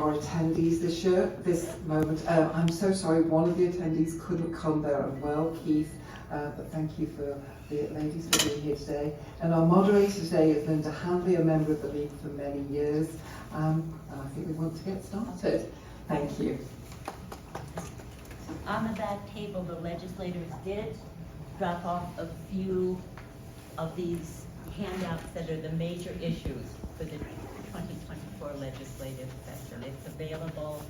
our attendees this moment. I'm so sorry, one of the attendees couldn't come there as well, Keith, but thank you for the ladies for being here today. And our moderator today is Lynda Hanley, a member of the League for many years. And I think we want to get started. Thank you. On the back table, the legislators did drop off a few of these handouts that are the major issues for the 2024 legislative session. It's available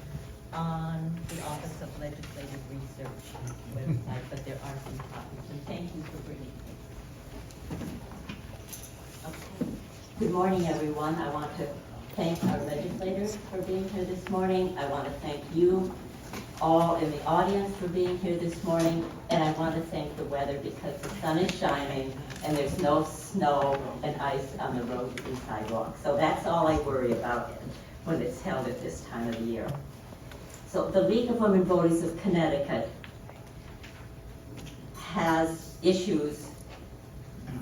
on the Office of Legislative Research website, but there are some copies, and thank you for bringing it. Okay. Good morning, everyone. I want to thank our legislators for being here this morning. I want to thank you all in the audience for being here this morning, and I want to thank the weather because the sun is shining and there's no snow and ice on the roads and sidewalks. So that's all I worry about when it's held at this time of the year. So the League of Women Voters of Connecticut has issues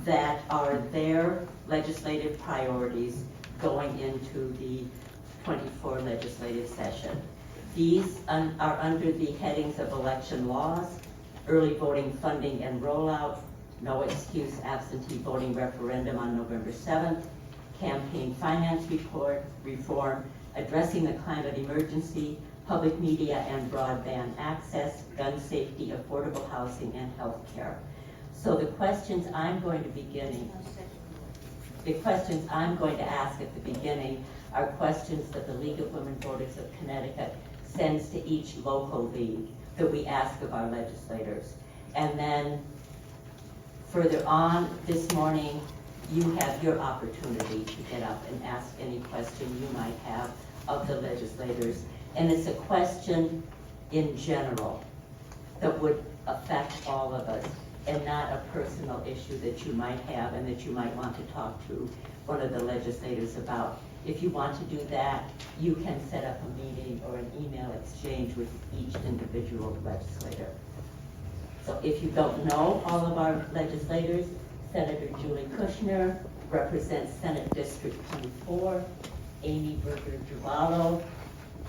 that are their legislative priorities going into the 24 legislative session. These are under the headings of election laws, early voting funding and rollout, no excuse absentee voting referendum on November 7th, campaign finance report, reform, addressing the climate emergency, public media and broadband access, gun safety, affordable housing, and health care. So the questions I'm going to ask at the beginning are questions that the League of Women Voters of Connecticut sends to each local league that we ask of our legislators. And then further on this morning, you have your opportunity to get up and ask any question you might have of the legislators. And it's a question in general that would affect all of us and not a personal issue that you might have and that you might want to talk to one of the legislators about. If you want to do that, you can set up a meeting or an email exchange with each individual legislator. So if you don't know all of our legislators, Senator Julie Kushner represents Senate District 24. Aimee Berger-Girvalo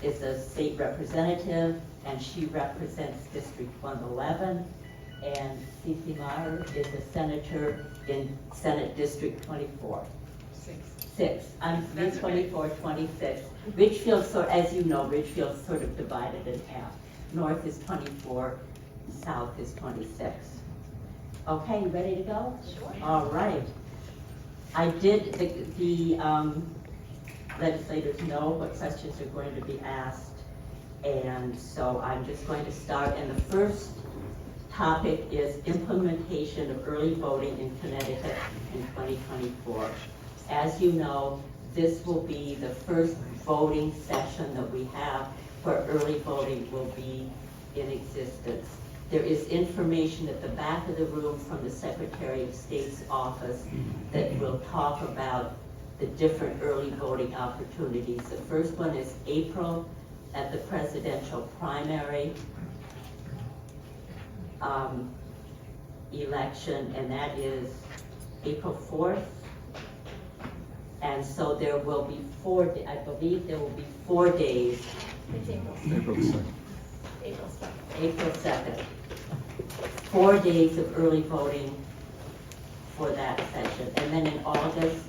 is a state representative, and she represents District 111. And Ceci Maher is a senator in Senate District 24. Six. I'm 24, 26. Ridgefield, as you know, Ridgefield's sort of divided in half. North is 24, south is 26. Okay, you ready to go? Sure. All right. I did, the legislators know what questions are going to be asked, and so I'm just going to start. And the first topic is implementation of early voting in Connecticut in 2024. As you know, this will be the first voting session that we have where early voting will be in existence. There is information at the back of the room from the Secretary of State's office that will talk about the different early voting opportunities. The first one is April at the presidential primary election, and that is April 4th. And so there will be I believe there will be 4 days. It's April 2nd. April 2nd. 4 days of early voting for that session. And then in August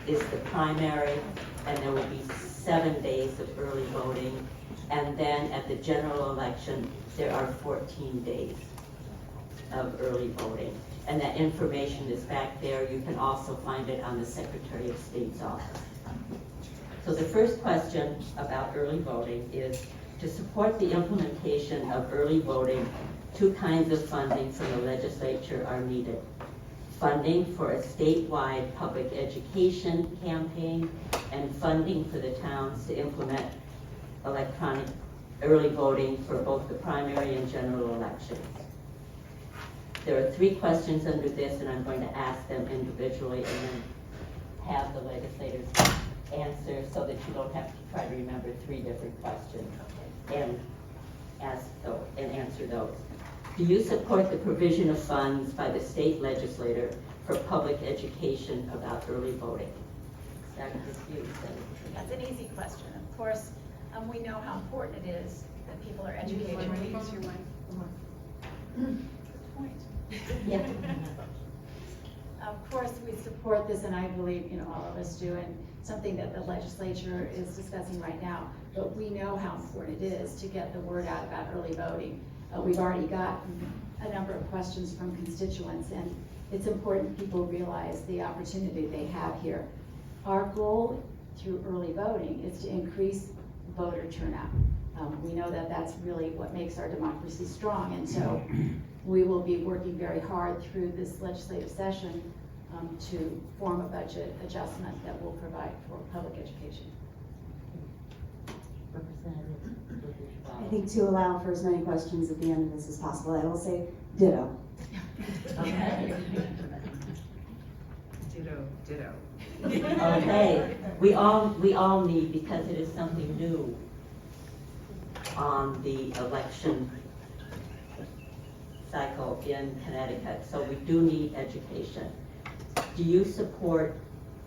is the primary, and there will be 7 days of early voting. And then at the general election, there are 14 days of early voting. And that information is back there. You can also find it on the Secretary of State's office. So the first question about early voting is, to support the implementation of early voting, 2 kinds of funding from the legislature are needed. Funding for a statewide public education campaign and funding for the towns to implement electronic early voting for both the primary and general elections. There are 3 questions under this, and I'm going to ask them individually and then have the legislators answer so that you don't have to try to remember 3 different questions and answer those. Do you support the provision of funds by the state legislator for public education about early voting? That's an easy question. Of course, We know how important it is that people are educated. Good point. Yeah. Of course, we support this, and I believe, all of us do, and something that the legislature is discussing right now. But we know how important it is to get the word out about early voting. We've already gotten a number of questions from constituents, and it's important people realize the opportunity they have here. Our goal through early voting is to increase voter turnout. We know that that's really what makes our democracy strong, and so we will be working very hard through this legislative session to form a budget adjustment that will provide for public education. I think to allow for as many questions at the end of this as possible, I will say ditto. Okay. Ditto. Okay, we all need, because it is something new on the election cycle in Connecticut, so we do need education. Do you support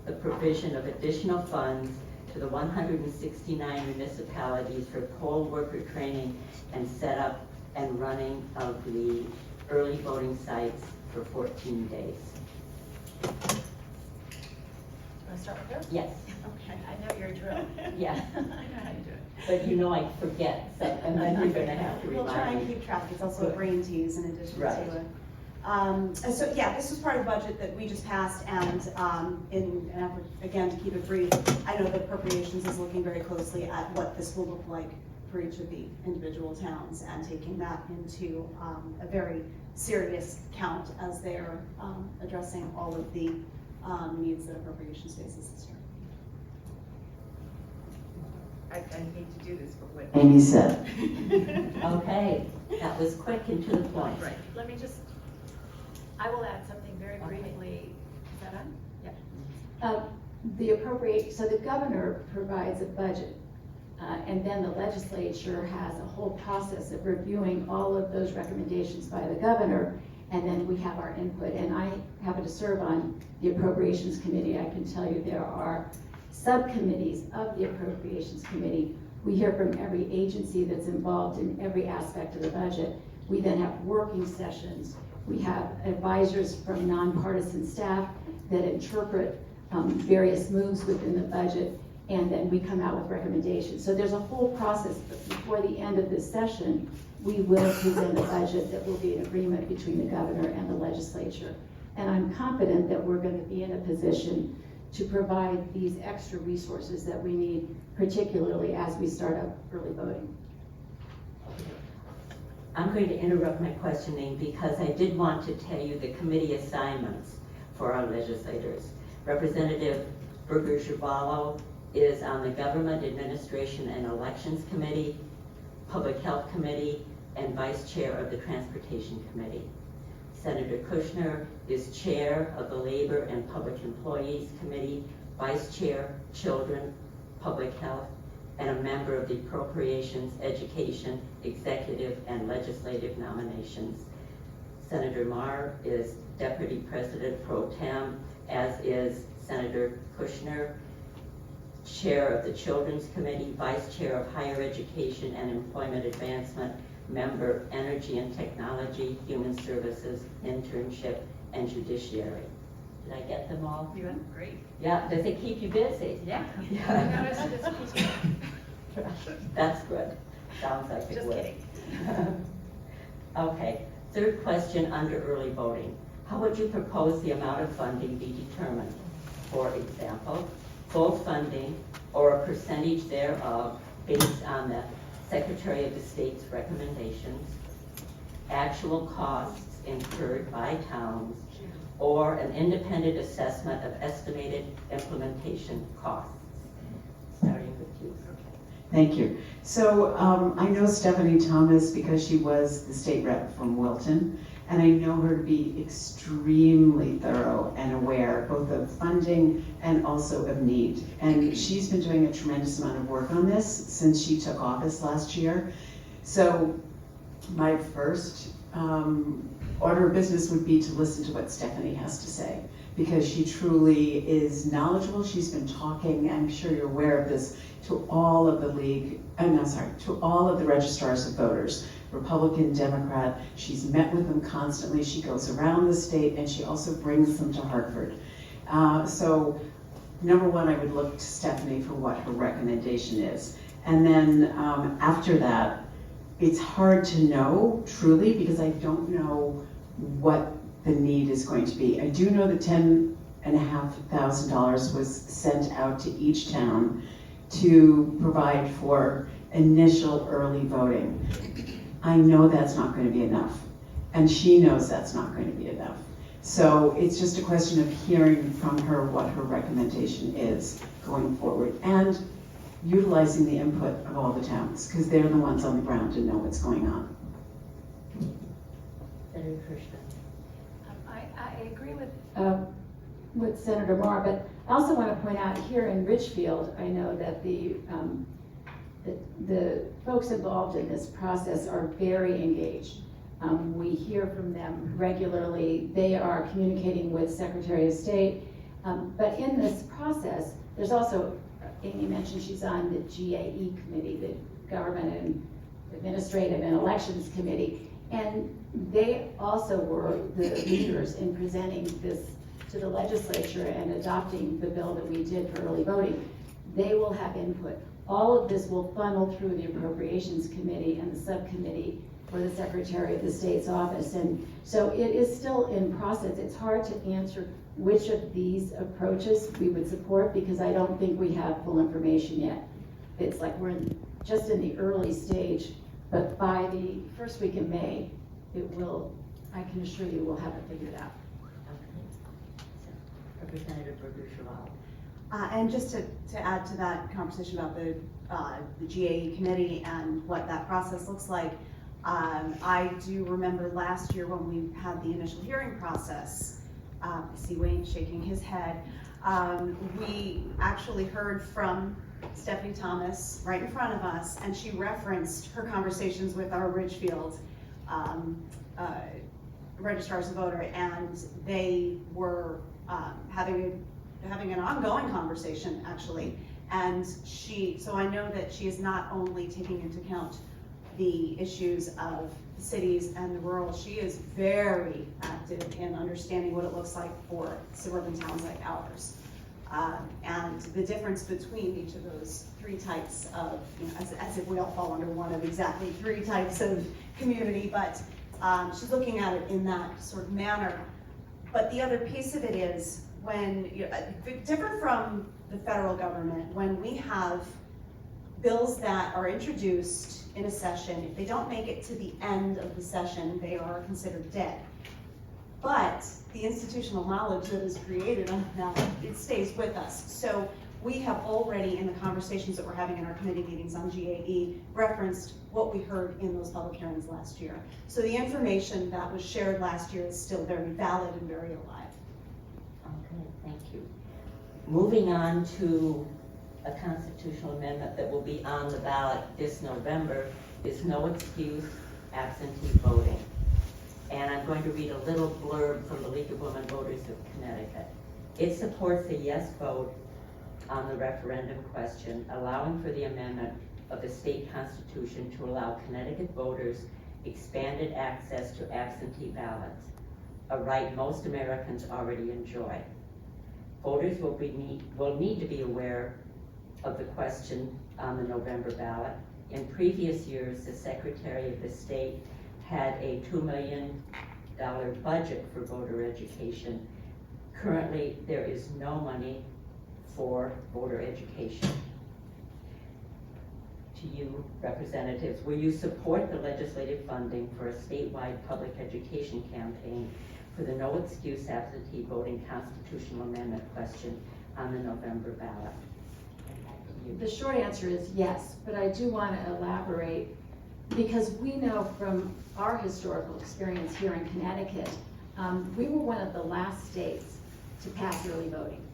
the provision of additional funds to the 169 municipalities for poll worker training and setup and running of the early voting sites for 14 days? Want to start with her? Yes. Okay, I know your drill. Yeah. I know how you do it. But I forget, so, and then you're gonna have to We'll try and remind me. keep track. It's also a brain tease in addition Right. to it. So yeah, this was part of the budget that we just passed, and in an effort, again, to keep it brief, I know that appropriations is looking very closely at what this will look like for each of the individual towns and taking that into a very serious count as they're addressing all of the needs that appropriations faces this year. I hate to do this, but what? Amy said. Okay, that was quick and to the point. Right. Let me just, I will add something very briefly. Is that on? Yeah. So the governor provides a budget, and then the legislature has a whole process of reviewing all of those recommendations by the governor, and then we have our input. And I happen to serve on the Appropriations Committee. I can tell you there are subcommittees of the Appropriations Committee. We hear from every agency that's involved in every aspect of the budget. We then have working sessions. We have advisors from nonpartisan staff that interpret various moves within the budget, and then we come out with recommendations. So there's a whole process, but before the end of this session, we will present a budget that will be an agreement between the governor and the legislature. And I'm confident that we're going to be in a position to provide these extra resources that we need, particularly as we start up early voting. I'm going to interrupt my questioning because I did want to tell you the committee assignments for our legislators. Representative Berger-Girvalo is on the Government Administration and Elections Committee, Public Health Committee, and Vice Chair of the Transportation Committee. Senator Kushner is Chair of the Labor and Public Employees Committee, Vice Chair, Children, Public Health, and a member of the Appropriations, Education, Executive, and Legislative Nominations. Senator Maher is Deputy President Pro Tem, as is Senator Kushner, Chair of the Children's Committee, Vice Chair of Higher Education and Employment Advancement, Member Energy and Technology, Human Services, Internship, and Judiciary. Did I get them all? You went great. Yeah, does it keep you busy? Yeah. Yeah. I noticed this piece. That's good. Sounds like it Just would. kidding. Okay, third question under early voting. How would you propose the amount of funding be determined? For example, full funding or a percentage thereof based on the Secretary of the State's recommendations, actual costs incurred by towns, or an independent assessment of estimated implementation costs. Starting with you. Thank you. So I know Stephanie Thomas because she was the state rep from Wilton, and I know her to be extremely thorough and aware both of funding and also of need. And she's been doing a tremendous amount of work on this since she took office last year. So my first order of business would be to listen to what Stephanie has to say. because she truly is knowledgeable. She's been talking, I'm sure you're aware of this, to all of to all of the registrars of voters, Republican, Democrat. She's met with them constantly. She goes around the state and she also brings them to Hartford. So number one, I would look to Stephanie for what her recommendation is. And then after that, it's hard to know truly because I don't know what the need is going to be. I do know that $10,500 was sent out to each town to provide for initial early voting. I know that's not going to be enough, and she knows that's not going to be enough. So it's just a question of hearing from her what her recommendation is going forward, and utilizing the input of all the towns, because they're the ones on the ground and know what's going on. Senator Kushner. I agree with Senator Maher, but I also want to point out here in Ridgefield, I know that the folks involved in this process are very engaged. We hear from them regularly. They are communicating with Secretary of State. But in this process, there's also, Aimee mentioned she's on the GAE committee, the Government and Administrative and Elections Committee. And they also were the leaders in presenting this to the legislature and adopting the bill that we did for early voting. They will have input. All of this will funnel through the Appropriations Committee and the subcommittee for the Secretary of the State's office. And so it is still in process. It's hard to answer which of these approaches we would support because I don't think we have full information yet. It's like we're just in the early stage, but by the first week in May, I can assure you we'll have it figured out. Representative Berger-Girvalo. And just to add to that conversation about the GAE committee and what that process looks like, I do remember last year when we had the initial hearing process, I see Wayne shaking his head, we actually heard from Stephanie Thomas right in front of us, and she referenced her conversations with our Ridgefield registrars of voter, and they were having an ongoing conversation actually. And so I know that she is not only taking into account the issues of the cities and the rural, she is very active in understanding what it looks like for suburban towns like ours. And the difference between each of those three types of, as if we all fall under one of exactly three types of community, but she's looking at it in that sort of manner. But the other piece of it is when, different from the federal government, when we have bills that are introduced in a session, if they don't make it to the end of the session, they are considered dead. But the institutional knowledge that is created on that, it stays with us. So we have already, in the conversations that we're having in our committee meetings on GAE, referenced what we heard in those public hearings last year. So the information that was shared last year is still very valid and very alive. Okay, thank you. Moving on to a constitutional amendment that will be on the ballot this November is no excuse absentee voting. And I'm going to read a little blurb from the League of Women Voters of Connecticut. It supports a yes vote on the referendum question, allowing for the amendment of the state constitution to allow Connecticut voters expanded access to absentee ballots, a right most Americans already enjoy. Voters will need to be aware of the question on the November ballot. In previous years, the Secretary of the State had a $2 million budget for voter education. Currently, there is no money for voter education. To you, representatives, will you support the legislative funding for a statewide public education campaign for the no excuse absentee voting constitutional amendment question on the November ballot? The short answer is yes, but I do want to elaborate because we know from our historical experience here in Connecticut, we were one of the last states to pass early voting.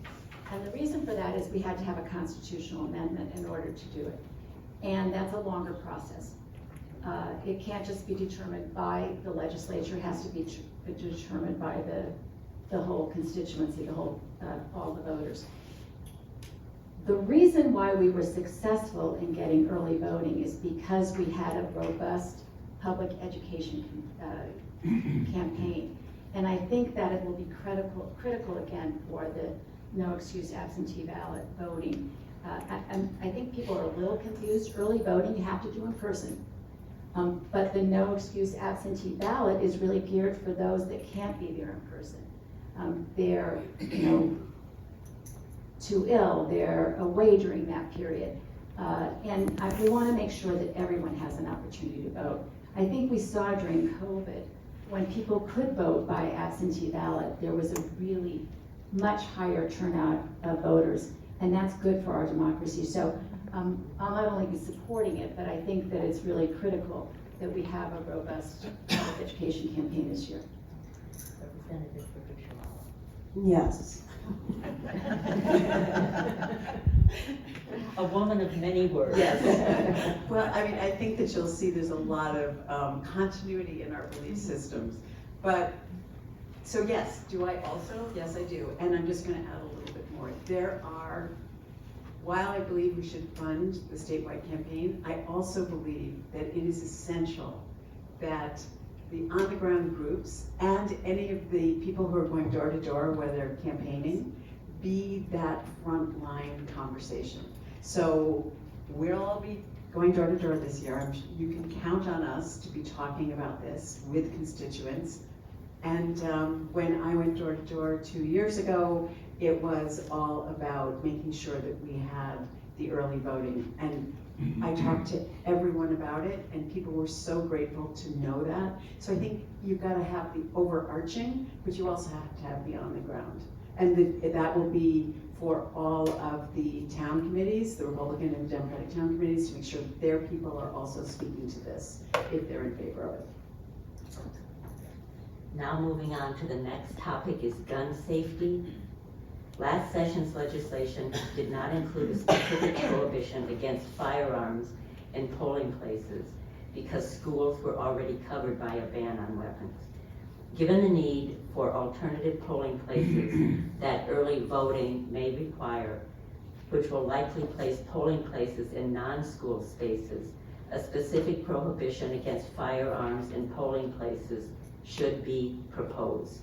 And the reason for that is we had to have a constitutional amendment in order to do it. And that's a longer process. It can't just be determined by the legislature, it has to be determined by the the whole constituency, all the voters. The reason why we were successful in getting early voting is because we had a robust public education campaign. And I think that it will be critical again for the no excuse absentee ballot voting. I think people are a little confused. Early voting you have to do in person. But the no excuse absentee ballot is really geared for those that can't be there in person. They're, too ill, they're away during that period. We want to make sure that everyone has an opportunity to vote. I think we saw during COVID, when people could vote by absentee ballot, there was a really much higher turnout of voters, and that's good for our democracy. So I'll not only be supporting it, but I think that it's really critical that we have a robust public education campaign this year. Representative Berger-Girvalo. Yes. A woman of many words. Yes. Well, I mean, I think that you'll see there's a lot of continuity in our belief systems. But, so yes, do I also? Yes, I do. And I'm just going to add a little bit more. There are, while I believe we should fund the statewide campaign, I also believe that it is essential that the on-the-ground groups and any of the people who are going door to door, whether they're campaigning, be that frontline conversation. So we'll all be going door to door this year. You can count on us to be talking about this with constituents. And when I went door to door 2 years ago, it was all about making sure that we had the early voting. And I talked to everyone about it, and people were so grateful to know that. So I think you've got to have the overarching, but you also have to have the on the ground. And that will be for all of the town committees, the Republican and Democratic town committees, to make sure that their people are also speaking to this if they're in favor of it. Now moving on to the next topic is gun safety. Last session's legislation did not include a specific prohibition against firearms in polling places because schools were already covered by a ban on weapons. Given the need for alternative polling places that early voting may require, which will likely place polling places in non-school spaces, a specific prohibition against firearms in polling places should be proposed.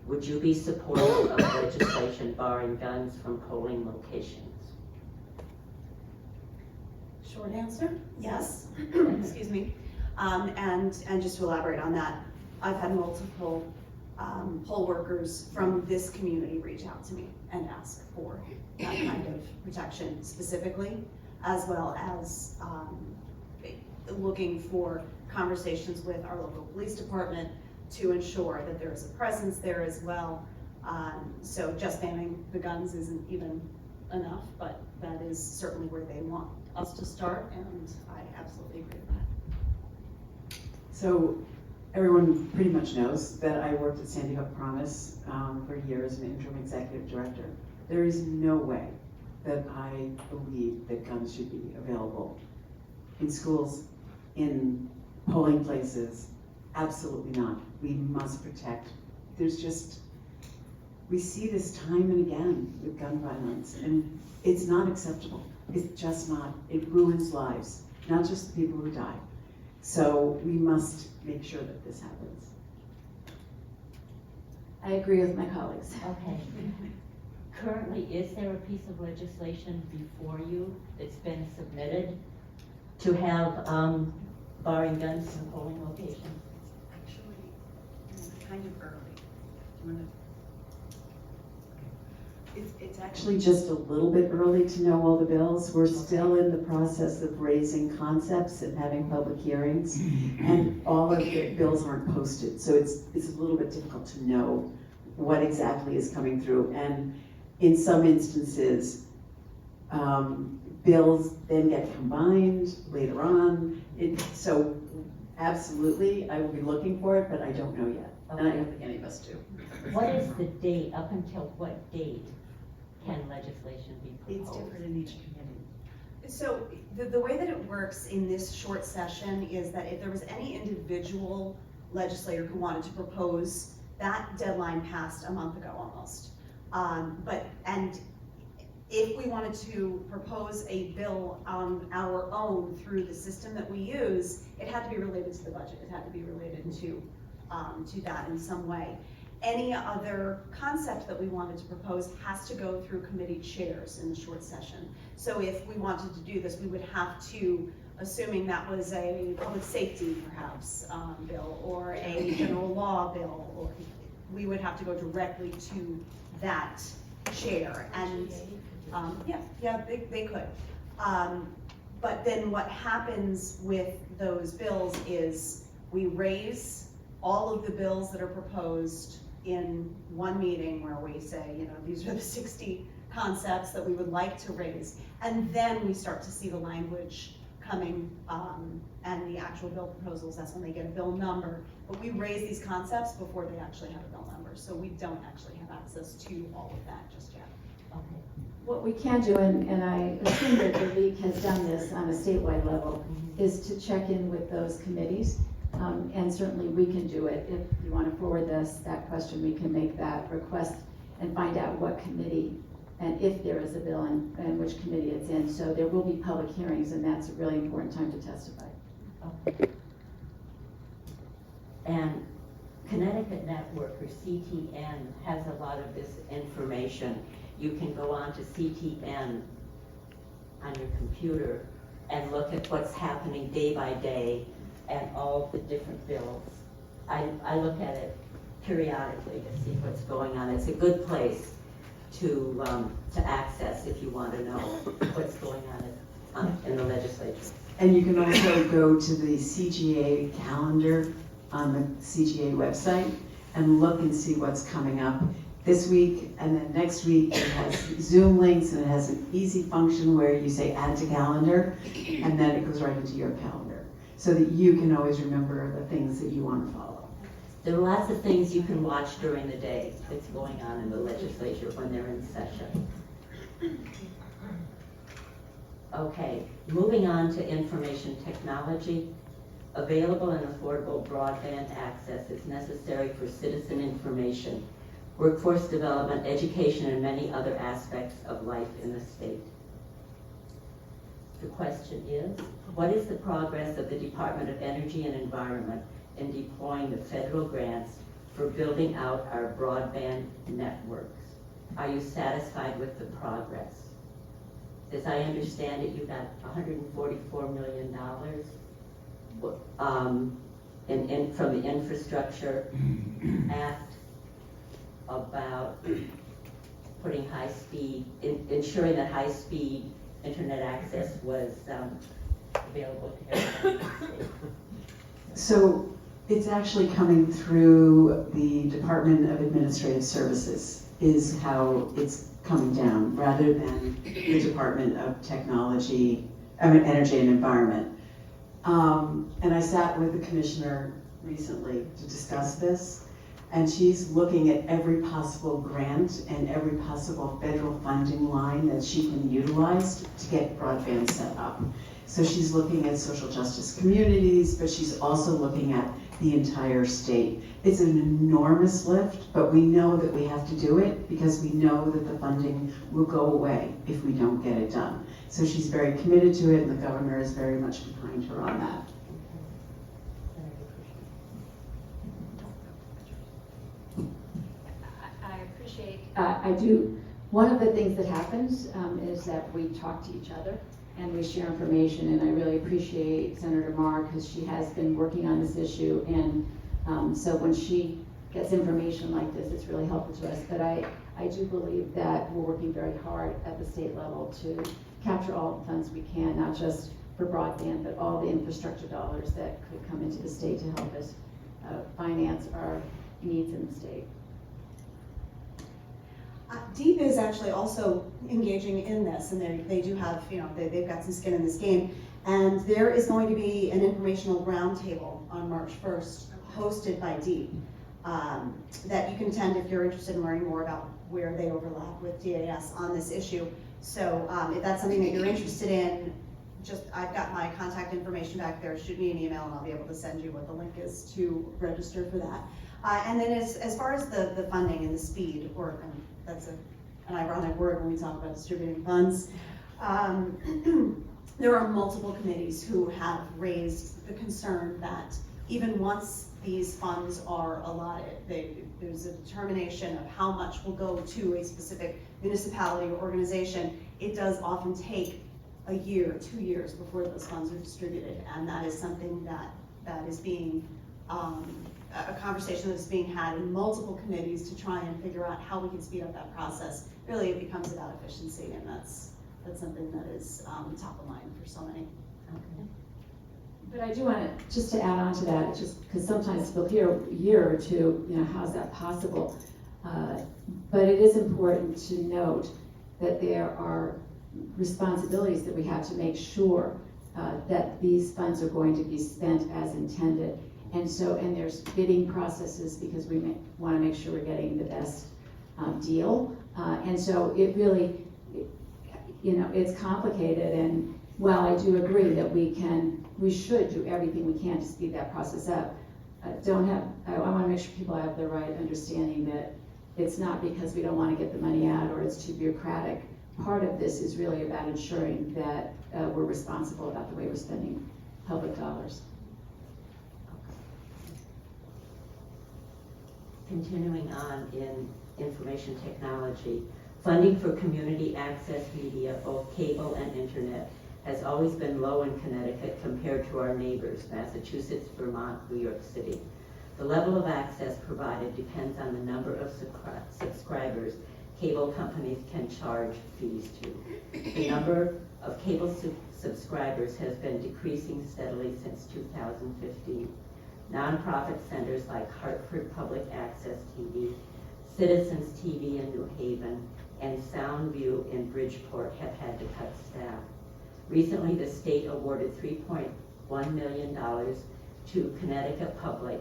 Would you be supportive of legislation barring guns from polling locations? Short answer, yes. Excuse me. And just to elaborate on that, I've had multiple poll workers from this community reach out to me and ask for that kind of protection specifically, as well as looking for conversations with our local police department to ensure that there is a presence there as well. So just banning the guns isn't even enough, but that is certainly where they want us to start, and I absolutely agree with that. So everyone pretty much knows that I worked at Sandy Hook Promise for years as an interim executive director. There is no way that I believe that guns should be available in schools, in polling places. Absolutely not. We must protect. We see this time and again with gun violence, and it's not acceptable. It's just not. It ruins lives, not just the people who die. So we must make sure that this happens. I agree with my colleagues. Okay. Currently, is there a piece of legislation before you that's been submitted to have barring guns from polling locations? Actually, kind of early. Do you want to? It's actually just a little bit early to know all the bills. We're still in the process of raising concepts and having public hearings, and all of the bills aren't posted. So it's a little bit difficult to know what exactly is coming through. And in some instances, bills then get combined later on. So absolutely, I will be looking for it, but I don't know yet. Okay. And I don't think any of us do. What is the date, up until what date can legislation be proposed? It's different in each committee. So the way that it works in this short session is that if there was any individual legislator who wanted to propose That deadline passed a month ago almost. And if we wanted to propose a bill on our own through the system that we use, it had to be related to the budget. It had to be related to that in some way. Any other concept that we wanted to propose has to go through committee chairs in the short session. So if we wanted to do this, we would have to, assuming that was a public safety perhaps bill or a general law bill, or we would have to go directly to that chair. And they could. But then what happens with those bills is we raise all of the bills that are proposed in one meeting where we say, you know, these are the 60 concepts that we would like to raise. And then we start to see the language coming and the actual bill proposals. That's when they get a bill number. But we raise these concepts before they actually have a bill number. So we don't actually have access to all of that just yet. Okay. What we can do, and I assume that the league has done this on a statewide level, is to check in with those committees. And certainly we can do it. If you want to forward that question, we can make that request and find out what committee and if there is a bill and which committee it's in. So there will be public hearings, and that's a really important time to testify. Okay. And Connecticut Network, or CTN, has a lot of this information. You can go on to CTN on your computer and look at what's happening day by day and all the different bills. I look at it periodically to see what's going on. It's a good place to access if you want to know what's going on in the legislature. And you can also go to the CGA calendar on the CGA website and look and see what's coming up this week, and then next week it has Zoom links, and it has an easy function where you say add to calendar, and then it goes right into your calendar, so that you can always remember the things that you want to follow. There are lots of things you can watch during the day that's going on in the legislature when they're in session. Okay, moving on to information technology. Available and affordable broadband access is necessary for citizen information, workforce development, education, and many other aspects of life in the state. The question is, what is the progress of the Department of Energy and Environment in deploying the federal grants for building out our broadband networks? Are you satisfied with the progress? As I understand it, you got $144 million from the Infrastructure Act about putting high-speed, ensuring that high-speed internet access was available to everyone in the state. So it's actually coming through the Department of Administrative Services is how it's coming down, rather than the Department of Energy and Environment. And I sat with the commissioner recently to discuss this, and she's looking at every possible grant and every possible federal funding line that she can utilize to get broadband set up. So she's looking at social justice communities, but she's also looking at the entire state. It's an enormous lift, but we know that we have to do it because we know that the funding will go away if we don't get it done. So she's very committed to it, and the governor is very much behind her on that. I appreciate, I do, one of the things that happens is that we talk to each other and we share information, and I really appreciate Senator Maher because she has been working on this issue, and so when she gets information like this, it's really helpful to us. But I do believe that we're working very hard at the state level to capture all the funds we can, not just for broadband, but all the infrastructure dollars that could come into the state to help us finance our needs in the state. DEEP is actually also engaging in this, and they do have, they've got some skin in this game. And there is going to be an informational roundtable on March 1st, hosted by DEEP, that you can attend if you're interested in learning more about where they overlap with DAS on this issue. So if that's something that you're interested in, I've got my contact information back there. Shoot me an email and I'll be able to send you what the link is to register for that. And then as far as the funding and the speed, or that's an ironic word when we talk about distributing funds, there are multiple committees who have raised the concern that even once these funds are allotted, there's a determination of how much will go to a specific municipality or organization. It does often take a year, 2 years before those funds are distributed, and that is something that is being a conversation that's being had in multiple committees to try and figure out how we can speed up that process. Really, it becomes about efficiency, and that's something that is top of mind for so many. Okay. But I do want to, just to add on to that, just because sometimes we'll hear a year or two, you know, how's that possible? But it is important to note that there are responsibilities that we have to make sure that these funds are going to be spent as intended. And there's bidding processes because we want to make sure we're getting the best deal. And so it really, you know, it's complicated, and while I do agree that we should do everything we can to speed that process up, I want to make sure people have the right understanding that it's not because we don't want to get the money out or it's too bureaucratic. Part of this is really about ensuring that we're responsible about the way we're spending public dollars. Continuing on in information technology, funding for community access media, both cable and internet, has always been low in Connecticut compared to our neighbors, Massachusetts, Vermont, New York City. The level of access provided depends on the number of subscribers cable companies can charge fees to. The number of cable subscribers has been decreasing steadily since 2015. Nonprofit centers like Hartford Public Access TV, Citizens TV in New Haven, and Soundview in Bridgeport have had to cut staff. Recently, the state awarded $3.1 million to Connecticut Public,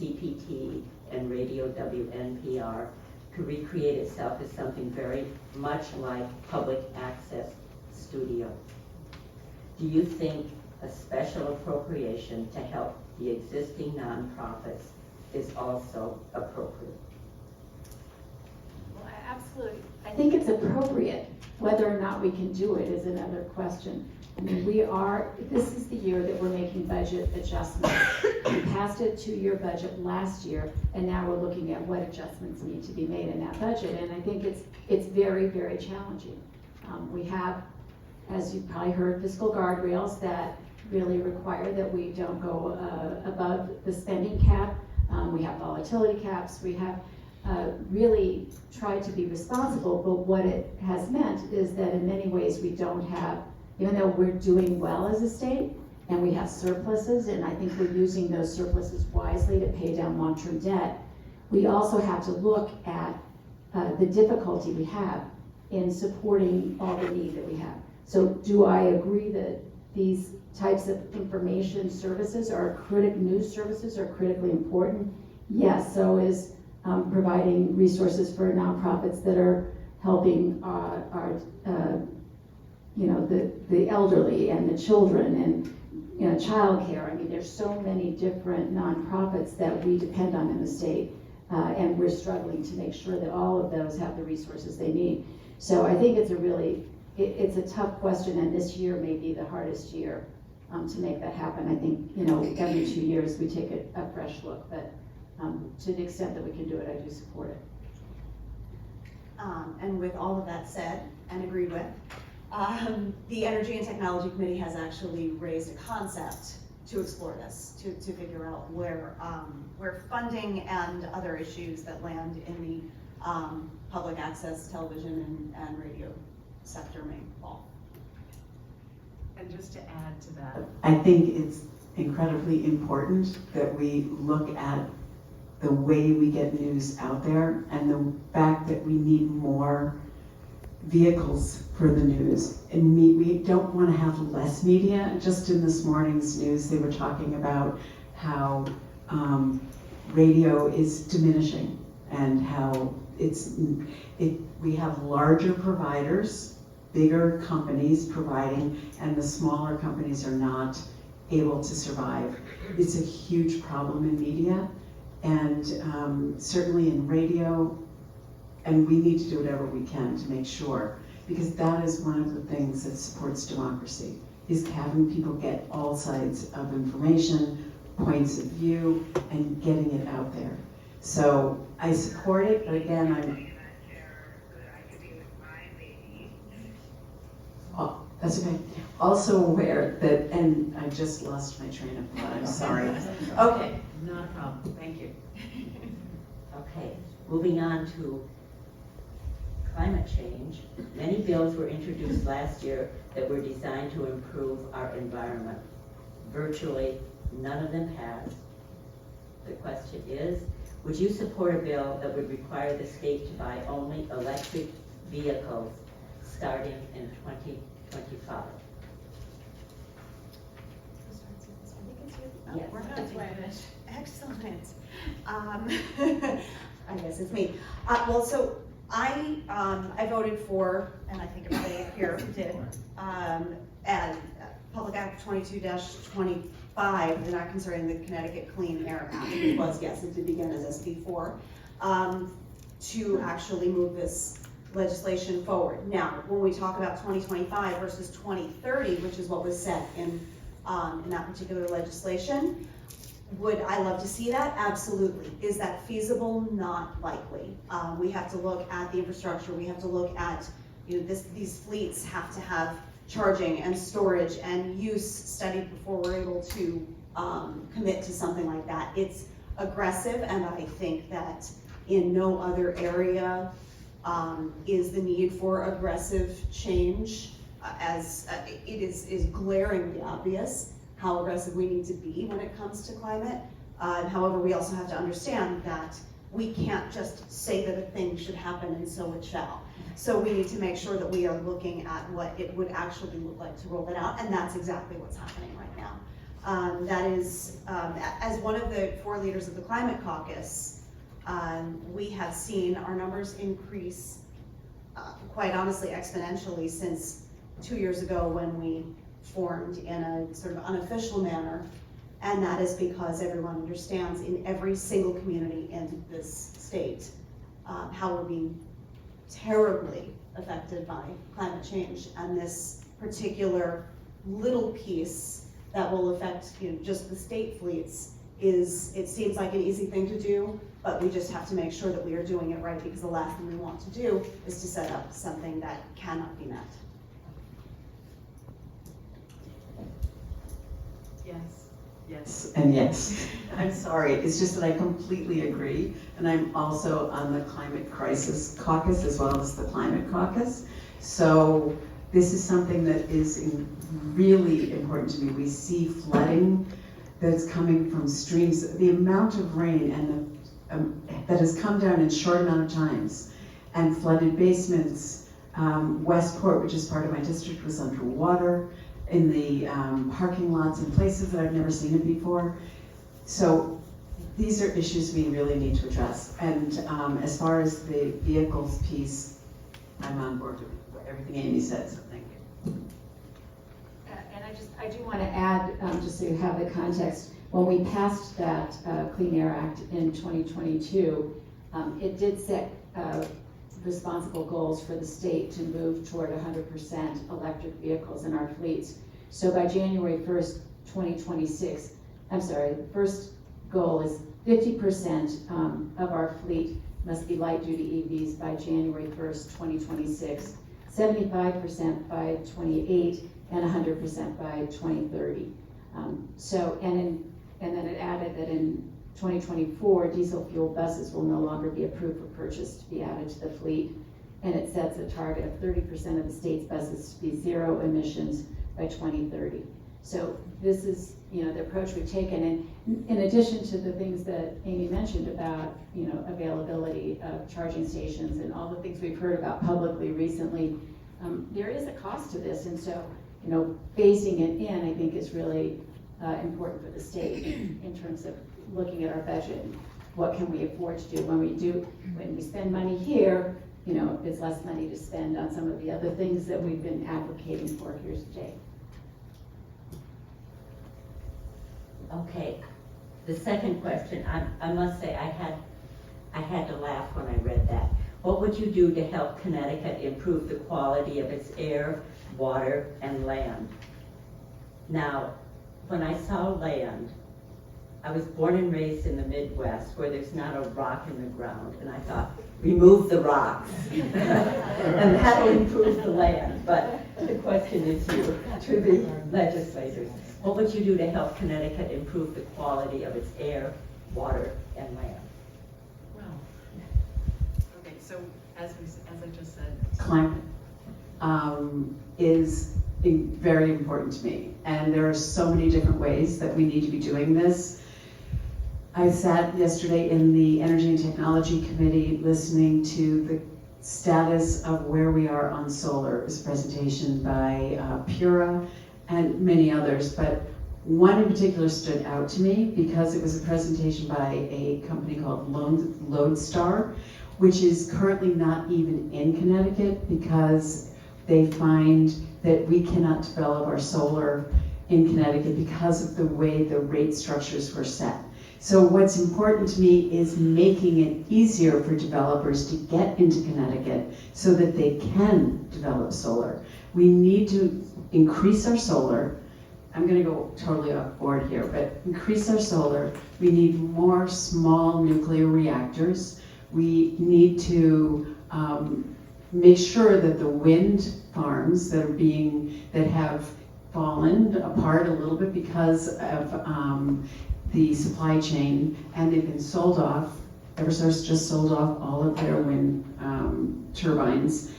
CPT, and Radio WNPR to recreate itself as something very much like public access studio. Do you think a special appropriation to help the existing nonprofits is also appropriate? Well, absolutely. I think it's appropriate. Whether or not we can do it is another question. I mean, this is the year that we're making budget adjustments. We passed a 2-year budget last year, and now we're looking at what adjustments need to be made in that budget. And I think it's very, very challenging. We have, as you've probably heard, fiscal guardrails that really require that we don't go above the spending cap. We have volatility caps. We have really tried to be responsible, but what it has meant is that in many ways we don't have, even though we're doing well as a state and we have surpluses, and I think we're using those surpluses wisely to pay down long-term debt, we also have to look at the difficulty we have in supporting all the need that we have. So do I agree that these types of information services news services are critically important? Yes, so is providing resources for nonprofits that are helping the elderly and the children and childcare. I mean, there's so many different nonprofits that we depend on in the state, and we're struggling to make sure that all of those have the resources they need. So I think it's a tough question, and this year may be the hardest year to make that happen. I think, every 2 years we take a fresh look, but to the extent that we can do it, I do support it. And with all of that said and agreed with, the Energy and Technology Committee has actually raised a concept to explore this, to figure out where funding and other issues that land in the public access television and radio sector may fall. And just to add to that, I think it's incredibly important that we look at the way we get news out there and the fact that we need more vehicles for the news. And we don't want to have less media. Just in this morning's news, they were talking about how radio is diminishing and how we have larger providers, bigger companies providing, and the smaller companies are not able to survive. It's a huge problem in media, and certainly in radio, and we need to do whatever we can to make sure, because that is one of the things that supports democracy, is having people get all sides of information, points of view, and getting it out there. So I support it, but again, that's okay. Also aware that, and I just lost my train of thought, I'm sorry. Okay, not a problem, thank you. Okay, moving on to climate change. Many bills were introduced last year that were designed to improve our environment. Virtually none of them passed. The question is, would you support a bill that would require the state to buy only electric vehicles starting in 2025? Yes. We're not. Excellent. I guess it's me. Well, so I voted for, and I think everybody here did, and Public Act 22-25, they're not concerning the Connecticut Clean Air Act. It was, yes, it did begin as SB4, to actually move this legislation forward. Now, when we talk about 2025 versus 2030, which is what was set in that particular legislation, would I love to see that? Absolutely. Is that feasible? Not likely. We have to look at the infrastructure. We have to look at, these fleets have to have charging and storage and use studied before we're able to commit to something like that. It's aggressive, and I think that in no other area is the need for aggressive change, as it is glaringly obvious how aggressive we need to be when it comes to climate. However, we also have to understand that we can't just say that a thing should happen and so it shall. So we need to make sure that we are looking at what it would actually look like to roll it out, and that's exactly what's happening right now. That is, as one of the 4 leaders of the Climate Caucus, we have seen our numbers increase, quite honestly, exponentially since 2 years ago when we formed in a sort of unofficial manner, and that is because everyone understands in every single community in this state how we're being terribly affected by climate change, and this particular little piece that will affect just the state fleets it seems like an easy thing to do, but we just have to make sure that we are doing it right, because the last thing we want to do is to set up something that cannot be met. Yes, yes. And yes, I'm sorry, it's just that I completely agree, and I'm also on the Climate Crisis Caucus as well as the Climate Caucus. So this is something that is really important to me. We see flooding that's coming from streams, the amount of rain and that has come down in short amount of times, and flooded basements. Westport, which is part of my district, was underwater in the parking lots and places that I've never seen it before. So these are issues we really need to address. And as far as the vehicles piece, I'm on board with everything Aimee said, so thank you. And I do want to add, just so you have the context, when we passed that Clean Air Act in 2022, it did set responsible goals for the state to move toward 100% electric vehicles in our fleets. So by January 1st, 2026, the first goal is 50% of our fleet must be light-duty EVs by January 1st, 2026, 75% by 28, and 100% by 2030. And then it added that in 2024, diesel fuel buses will no longer be approved for purchase to be added to the fleet. And it sets a target of 30% of the state's buses to be zero emissions by 2030. So this is, the approach we've taken. And in addition to the things that Aimee mentioned about, availability of charging stations and all the things we've heard about publicly recently, there is a cost to this. And so, phasing it in, I think, is really important for the state in terms of looking at our budget. What can we afford to do? When we spend money here, it's less money to spend on some of the other things that we've been advocating for here today. Okay, The second question, I must say, I had to laugh when I read that. What would you do to help Connecticut improve the quality of its air, water, and land? Now, when I saw land, I was born and raised in the Midwest where there's not a rock in the ground, and I thought, remove the rocks. And that'll improve the land. But the question is to the legislators. What would you do to help Connecticut improve the quality of its air, water, and land? Well, okay, so as I just said, Climate is very important to me, and there are so many different ways that we need to be doing this. I sat yesterday in the Energy and Technology Committee listening to the status of where we are on solar. It was a presentation by Pura and many others, but one in particular stood out to me because it was a presentation by a company called Lodestar, which is currently not even in Connecticut because they find that we cannot develop our solar in Connecticut because of the way the rate structures were set. So what's important to me is making it easier for developers to get into Connecticut so that they can develop solar. We need to increase our solar. I'm going to go totally off board here, but increase our solar. We need more small nuclear reactors. We need to make sure that the wind farms that have fallen apart a little bit because of the supply chain, and they've been sold off. Eversource just sold off all of their wind turbines.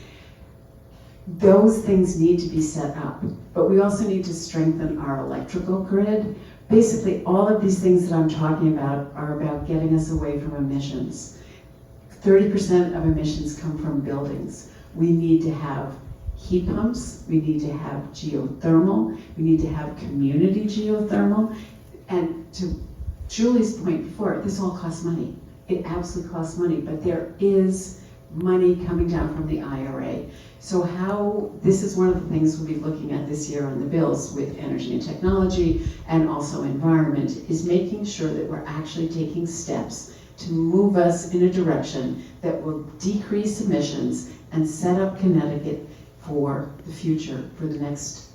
Those things need to be set up, but we also need to strengthen our electrical grid. Basically, all of these things that I'm talking about are about getting us away from emissions. 30% of emissions come from buildings. We need to have heat pumps, we need to have geothermal, we need to have community geothermal, and to Julie's point before, this all costs money. It absolutely costs money, but there is money coming down from the IRA. So this is one of the things we'll be looking at this year on the bills with energy and technology and also environment, is making sure that we're actually taking steps to move us in a direction that will decrease emissions and set up Connecticut for the future, for the next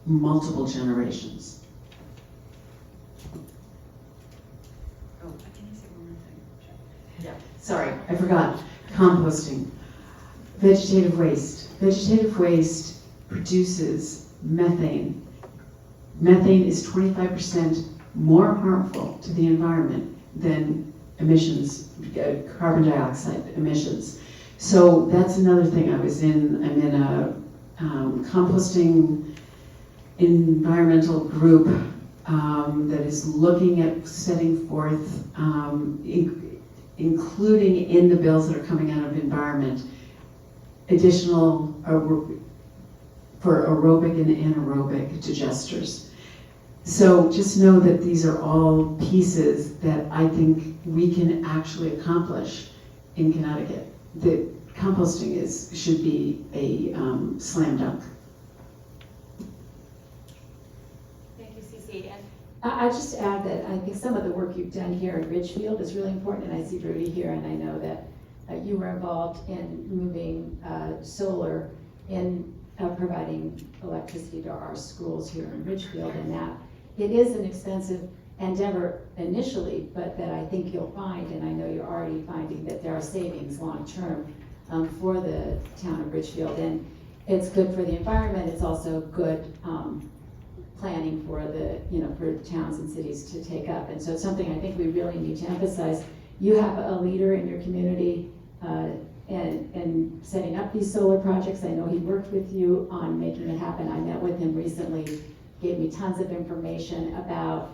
multiple generations. oh, can you say one more thing? Yeah. Sorry, I forgot. Composting. Vegetative waste. Vegetative waste produces methane. Methane is 25% more harmful to the environment than emissions, carbon dioxide emissions. So that's another thing. I'm in a composting environmental group that is looking at setting forth, including in the bills that are coming out of environment, additional for aerobic and anaerobic digesters. So just know that these are all pieces that I think we can actually accomplish in Connecticut. The composting should be a slam dunk. Thank you, Ceci. And I just add that I think some of the work you've done here in Ridgefield is really important, and I see Rudy here, and I know that you were involved in moving solar in providing electricity to our schools here in Ridgefield, and that it is an expensive endeavor initially, but that I think you'll find, and I know you're already finding, that there are savings long-term for the town of Ridgefield, and it's good for the environment. It's also good planning for for towns and cities to take up, and so it's something I think we really need to emphasize. You have a leader in your community and setting up these solar projects. I know he worked with you on making it happen. I met with him recently, gave me tons of information about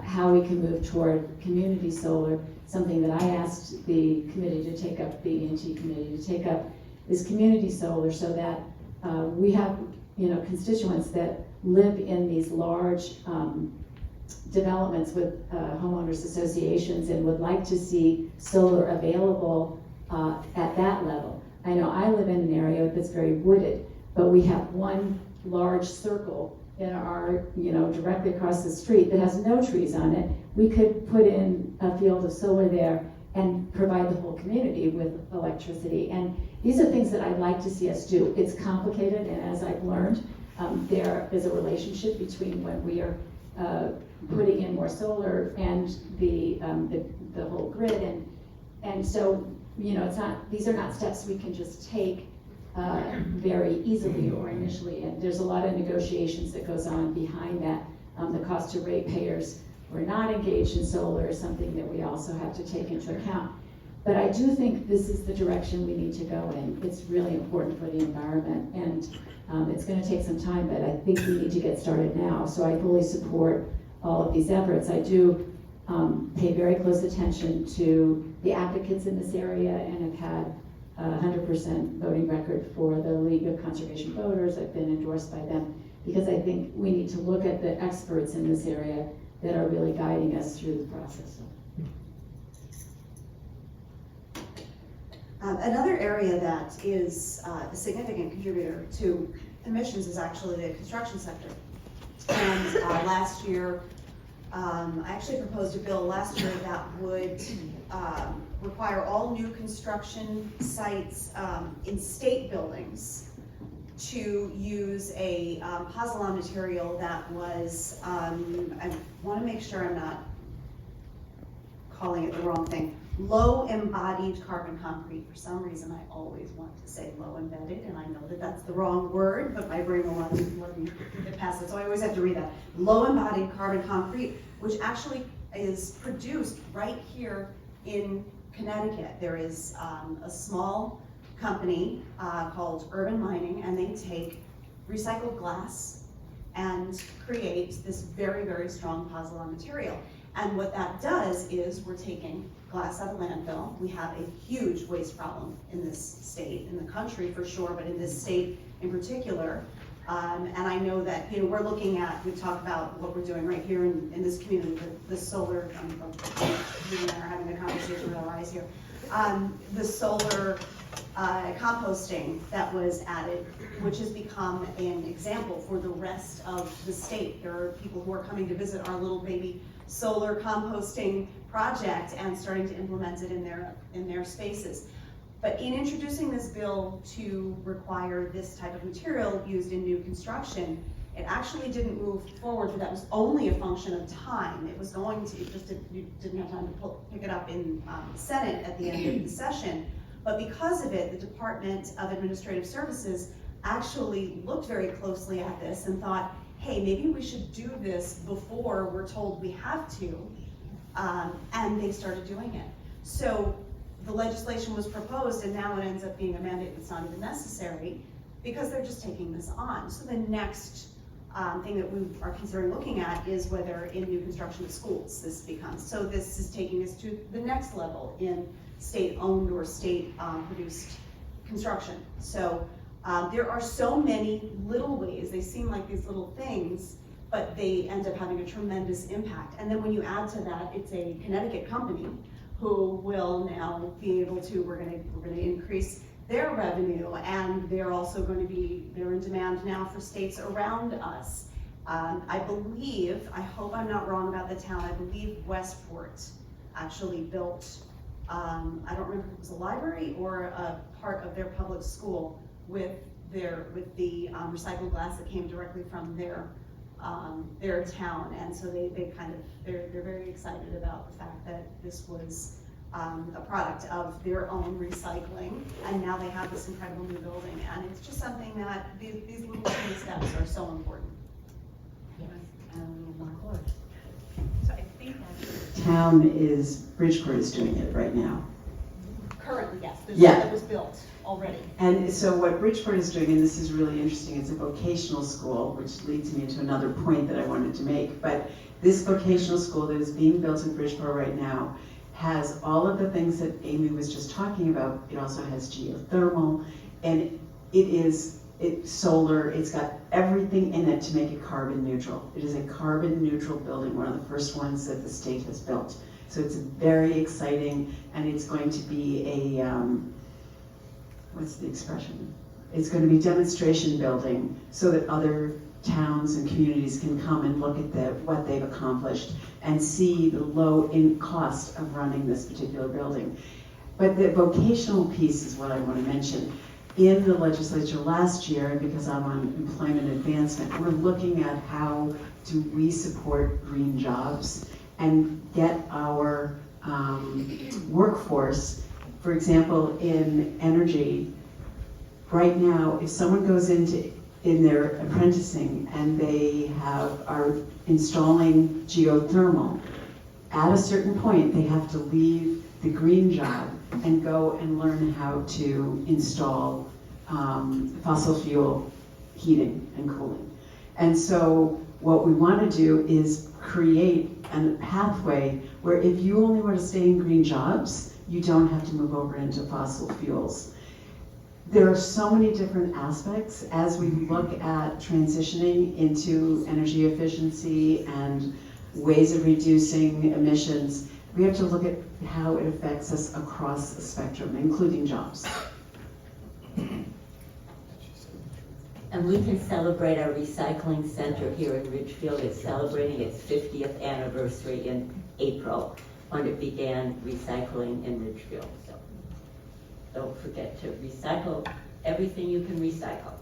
how we can move toward community solar. Something that I asked the committee to take up, the E&T committee to take up, is community solar, so that we have constituents that live in these large developments with homeowners associations and would like to see solar available at that level. I know I live in an area that's very wooded, but we have one large circle in our, directly across the street that has no trees on it, we could put in a field of solar there and provide the whole community with electricity. And these are things that I'd like to see us do. It's complicated, and as I've learned, there is a relationship between when we are putting in more solar and the whole grid, and so these are not steps we can just take very easily or initially, and there's a lot of negotiations that goes on behind that. The cost to ratepayers who are not engaged in solar is something that we also have to take into account. But I do think this is the direction we need to go in. It's really important for the environment, and it's going to take some time, but I think we need to get started now. So I fully support all of these efforts. I do pay very close attention to the advocates in this area and have had a 100% voting record for the League of Conservation Voters. I've been endorsed by them because I think we need to look at the experts in this area that are really guiding us through the process. Another area that is a significant contributor to emissions is actually the construction sector. And last year, I actually proposed a bill last year that would require all new construction sites in state buildings to use a pozzolan material that was, I want to make sure I'm not calling it the wrong thing, low embodied carbon concrete. For some reason, I always want to say low embedded, and I know that that's the wrong word, but my brain will let me get past it, so I always have to read that. Low embodied carbon concrete, which actually is produced right here in Connecticut. There is a small company called Urban Mining, and they take recycled glass and create this very, very strong pozzolan material. And what that does is we're taking glass out of landfill. We have a huge waste problem in this state, in the country for sure, but in this state in particular. And I know that, we're looking at, we talk about what we're doing right here in this community, the solar, we and I are having a conversation with our eyes here. The solar composting that was added, which has become an example for the rest of the state. There are people who are coming to visit our little baby solar composting project and starting to implement it in their spaces. But in introducing this bill to require this type of material used in new construction, it actually didn't move forward, but that was only a function of time. It was going to, you didn't have time to pick it up in the Senate at the end of the session. But because of it, the Department of Administrative Services actually looked very closely at this and thought, hey, maybe we should do this before we're told we have to, and they started doing it. So the legislation was proposed, and now it ends up being a mandate that's not even necessary because they're just taking this on. So the next thing that we are considering looking at is whether in new construction of schools this becomes. So this is taking us to the next level in state-owned or state-produced construction. So there are so many little ways, they seem like these little things, but they end up having a tremendous impact. And then when you add to that, it's a Connecticut company who will now be able to, we're gonna increase their revenue, and they're also going to be, they're in demand now for states around us. I believe, I hope I'm not wrong about the town, I believe Westport actually built, I don't remember if it was a library or a part of their public school with the recycled glass that came directly from their town, and so they're very excited about the fact that this was a product of their own recycling, and now they have this incredible new building, and it's just something that these little tiny steps are so important. So I think that's. Bridgeport is doing it right now. Currently, yes, Yeah. it was built already. And so what Bridgeport is doing, and this is really interesting, it's a vocational school, which leads me into another point that I wanted to make, but this vocational school that is being built in Bridgeport right now has all of the things that Aimee was just talking about. It also has geothermal, and it's solar, it's got everything in it to make it carbon neutral. It is a carbon neutral building, one of the first ones that the state has built. So it's very exciting, and it's going to be a, what's the expression? It's going to be demonstration building so that other towns and communities can come and look at what they've accomplished and see the low in cost of running this particular building. But the vocational piece is what I want to mention. In the legislature last year, because I'm on employment advancement, we're looking at how do we support green jobs and get our workforce, for example, in energy. Right now, if someone goes in their apprenticing and they are installing geothermal, at a certain point, they have to leave the green job and go and learn how to install fossil fuel heating and cooling. And so what we want to do is create a pathway where if you only want to stay in green jobs, you don't have to move over into fossil fuels. There are so many different aspects as we look at transitioning into energy efficiency and ways of reducing emissions. We have to look at how it affects us across the spectrum, including jobs. And we can celebrate our recycling center here in Ridgefield. It's celebrating its 50th anniversary in April, when it began recycling in Ridgefield. So don't forget to recycle everything you can recycle.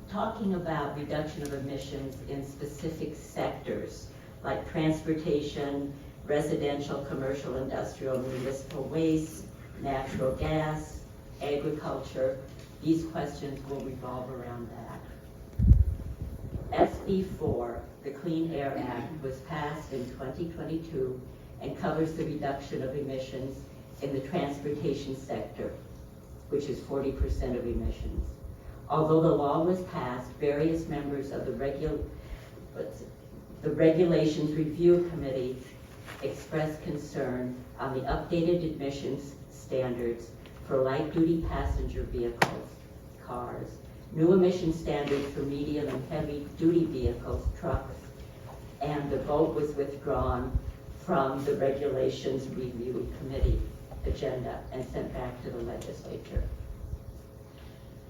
Talking about reduction of emissions in specific sectors like transportation, residential, commercial, industrial, municipal waste, natural gas, agriculture, these questions will revolve around that. SB 4, the Clean Air Act, was passed in 2022 and covers the reduction of emissions in the transportation sector, which is 40% of emissions. Although the law was passed, various members of the Regulations Review Committee expressed concern on the updated emissions standards for light-duty passenger vehicles, cars, new emission standards for medium and heavy-duty vehicles, trucks, and the vote was withdrawn from the Regulations Review Committee agenda and sent back to the legislature.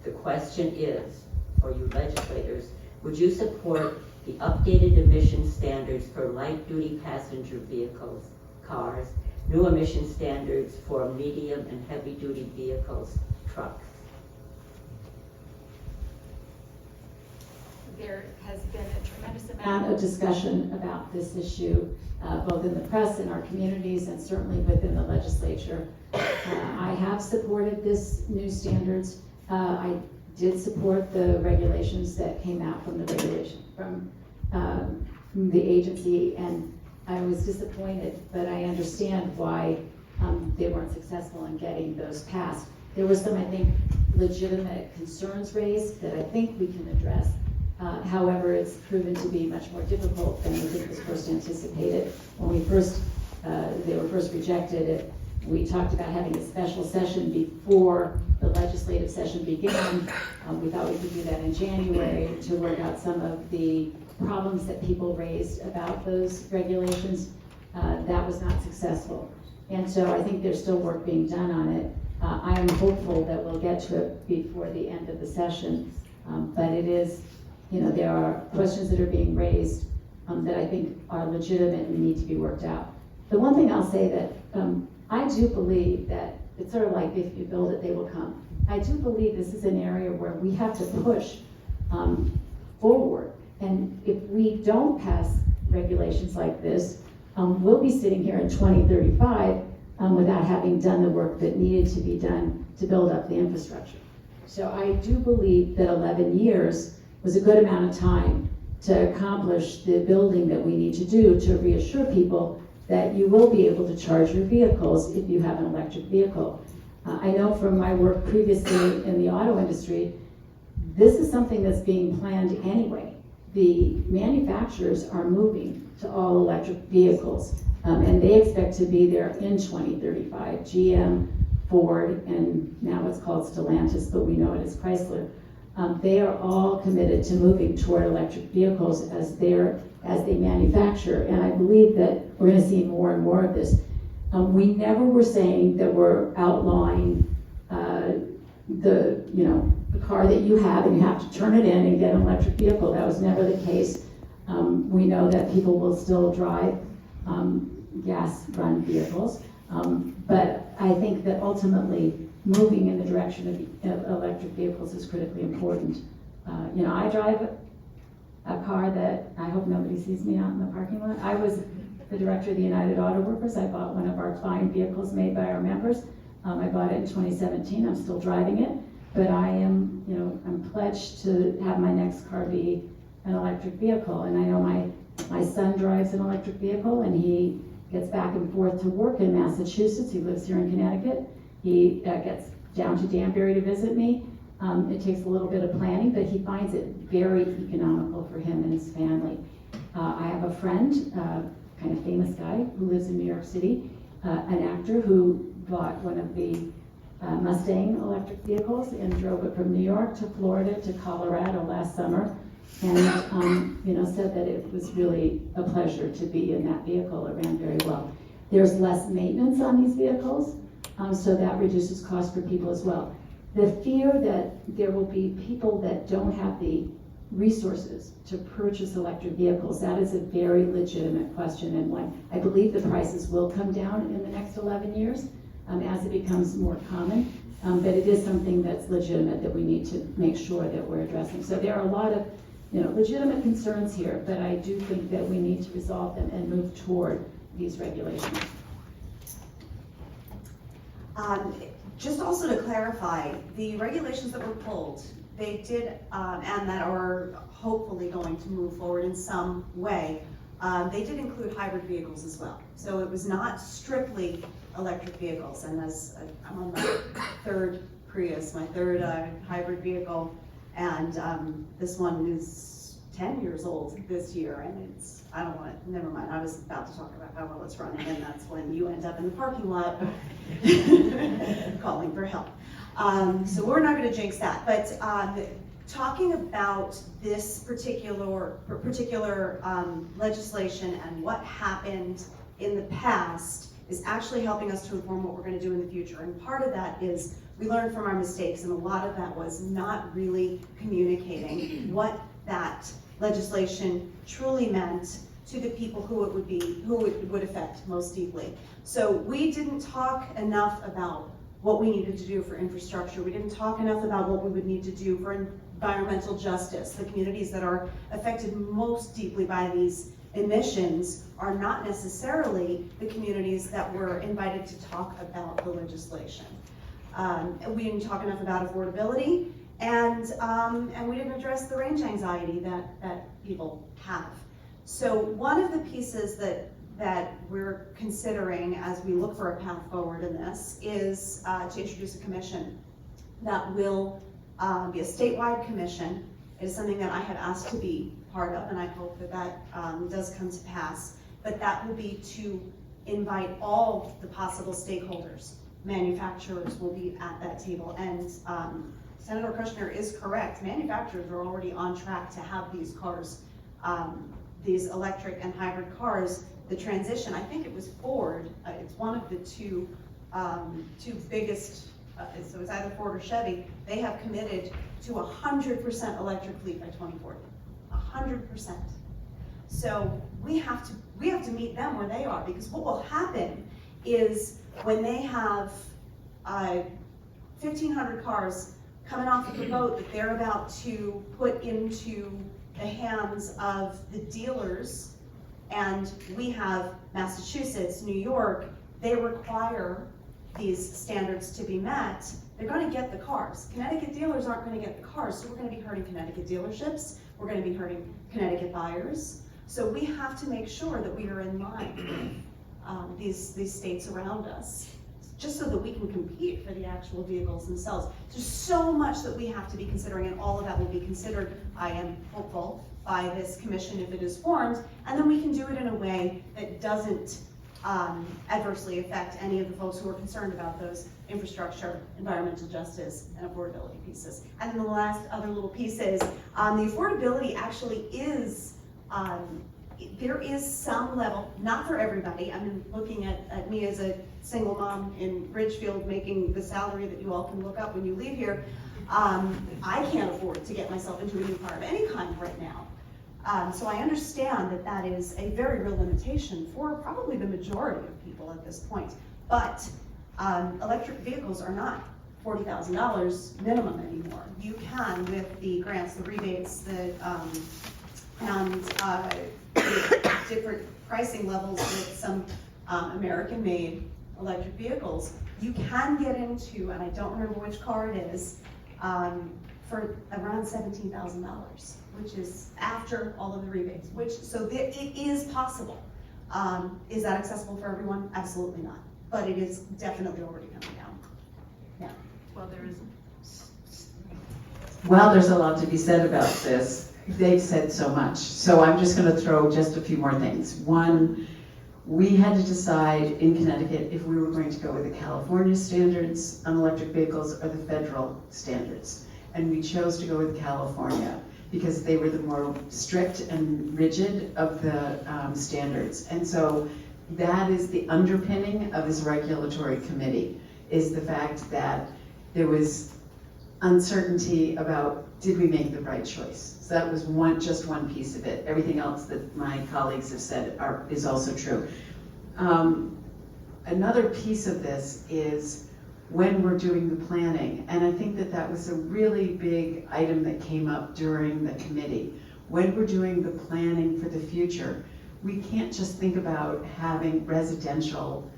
The question is, for you legislators, would you support the updated emission standards for light-duty passenger vehicles, cars, new emission standards for medium and heavy-duty vehicles, trucks? There has been a tremendous amount of discussion about this issue, both in the press, in our communities, and certainly within the legislature. I have supported this new standards. I did support the regulations that came out from the agency, and I was disappointed, but I understand why they weren't successful in getting those passed. There were some, I think, legitimate concerns raised that I think we can address. However, it's proven to be much more difficult than I think was first anticipated. When they were first rejected, we talked about having a special session before the legislative session began. We thought we could do that in January to work out some of the problems that people raised about those regulations. That was not successful. And so I think there's still work being done on it. I am hopeful that we'll get to it before the end of the session. But it is, there are questions that are being raised that I think are legitimate and need to be worked out. The one thing I'll say that I do believe that it's sort of like if you build it, they will come. I do believe this is an area where we have to push forward. And if we don't pass regulations like this, we'll be sitting here in 2035 without having done the work that needed to be done to build up the infrastructure. So I do believe that 11 years was a good amount of time to accomplish the building that we need to do to reassure people that you will be able to charge your vehicles if you have an electric vehicle. I know from my work previously in the auto industry, this is something that's being planned anyway. The manufacturers are moving to all electric vehicles, and they expect to be there in 2035. GM, Ford, and now it's called Stellantis, but we know it as Chrysler. They are all committed to moving toward electric vehicles as they manufacture, and I believe that we're going to see more and more of this. We never were saying that we're outlawing the car that you have and you have to turn it in and get an electric vehicle. That was never the case. We know that people will still drive gas-run vehicles, but I think that ultimately moving in the direction of electric vehicles is critically important. I drive a car that, I hope nobody sees me out in the parking lot. I was the director of the United Auto Workers. I bought one of our fine vehicles made by our members. I bought it in 2017. I'm still driving it, but I am, I'm pledged to have my next car be an electric vehicle. And I know my son drives an electric vehicle, and he gets back and forth to work in Massachusetts. He lives here in Connecticut. He gets down to Danbury to visit me. It takes a little bit of planning, but he finds it very economical for him and his family. I have a friend, kind of famous guy, who lives in New York City, an actor who bought one of the Mustang electric vehicles and drove it from New York to Florida to Colorado last summer, and said that it was really a pleasure to be in that vehicle. It ran very well. There's less maintenance on these vehicles, so that reduces cost for people as well. The fear that there will be people that don't have the resources to purchase electric vehicles, that is a very legitimate question, and one I believe the prices will come down in the next 11 years as it becomes more common, but it is something that's legitimate that we need to make sure that we're addressing. So there are a lot of legitimate concerns here, but I do think that we need to resolve them and move toward these regulations. Just also to clarify, the regulations that were pulled, they did, and that are hopefully going to move forward in some way, they did include hybrid vehicles as well. So it was not strictly electric vehicles, and as I'm on my third Prius, my third hybrid vehicle, and this one is 10 years old this year, and never mind, I was about to talk about how well it's running, and that's when you end up in the parking lot calling for help. So we're not going to jinx that, but talking about this particular legislation and what happened in the past is actually helping us to inform what we're going to do in the future. And part of that is we learned from our mistakes, and a lot of that was not really communicating what that legislation truly meant to the people who it would affect most deeply. So we didn't talk enough about what we needed to do for infrastructure. We didn't talk enough about what we would need to do for environmental justice. The communities that are affected most deeply by these emissions are not necessarily the communities that were invited to talk about the legislation. We didn't talk enough about affordability, and we didn't address the range anxiety that people have. So one of the pieces that we're considering as we look for a path forward in this is to introduce a commission that will be a statewide commission. It is something that I have asked to be part of, and I hope that does come to pass. But that will be to invite all the possible stakeholders. Manufacturers will be at that table, and Senator Kushner is correct. Manufacturers are already on track to have these cars, these electric and hybrid cars. The transition, I think it was Ford, it's one of the two biggest, so it's either Ford or Chevy, they have committed to 100% electric fleet by 2040, 100%. So we have to meet them where they are, because what will happen is when they have 1,500 cars coming off of the boat that they're about to put into the hands of the dealers, and we have Massachusetts, New York, they require these standards to be met, they're going to get the cars. Connecticut dealers aren't going to get the cars, so we're going to be hurting Connecticut dealerships, we're going to be hurting Connecticut buyers. So we have to make sure that we are in line with these states around us, just so that we can compete for the actual vehicles themselves. There's so much that we have to be considering, and all of that will be considered, I am hopeful, by this commission if it is formed, and then we can do it in a way that doesn't adversely affect any of the folks who are concerned about those infrastructure, environmental justice, and affordability pieces. And then the last other little piece is the affordability actually is, there is some level, not for everybody. I mean, looking at me as a single mom in Ridgefield making the salary that you all can look up when you leave here, I can't afford to get myself into a new car of any kind right now. So I understand that that is a very real limitation for probably the majority of people at this point. But electric vehicles are not $40,000 minimum anymore. You can, with the grants, the rebates, and different pricing levels with some American-made electric vehicles, you can get into, and I don't remember which car it is, for around $17,000, which is after all of the rebates, so it is possible. Is that accessible for everyone? Absolutely not, but it is definitely already coming down. Yeah. Well, there is, Well, there's a lot to be said about this. They've said so much. So I'm just going to throw just a few more things. One, we had to decide in Connecticut if we were going to go with the California standards on electric vehicles or the federal standards. And we chose to go with California because they were the more strict and rigid of the standards. And so that is the underpinning of this regulatory committee, is the fact that there was uncertainty about, did we make the right choice? So that was just one piece of it. Everything else that my colleagues have said is also true. Another piece of this is when we're doing the planning, and I think that was a really big item that came up during the committee. When we're doing the planning for the future, we can't just think about having residential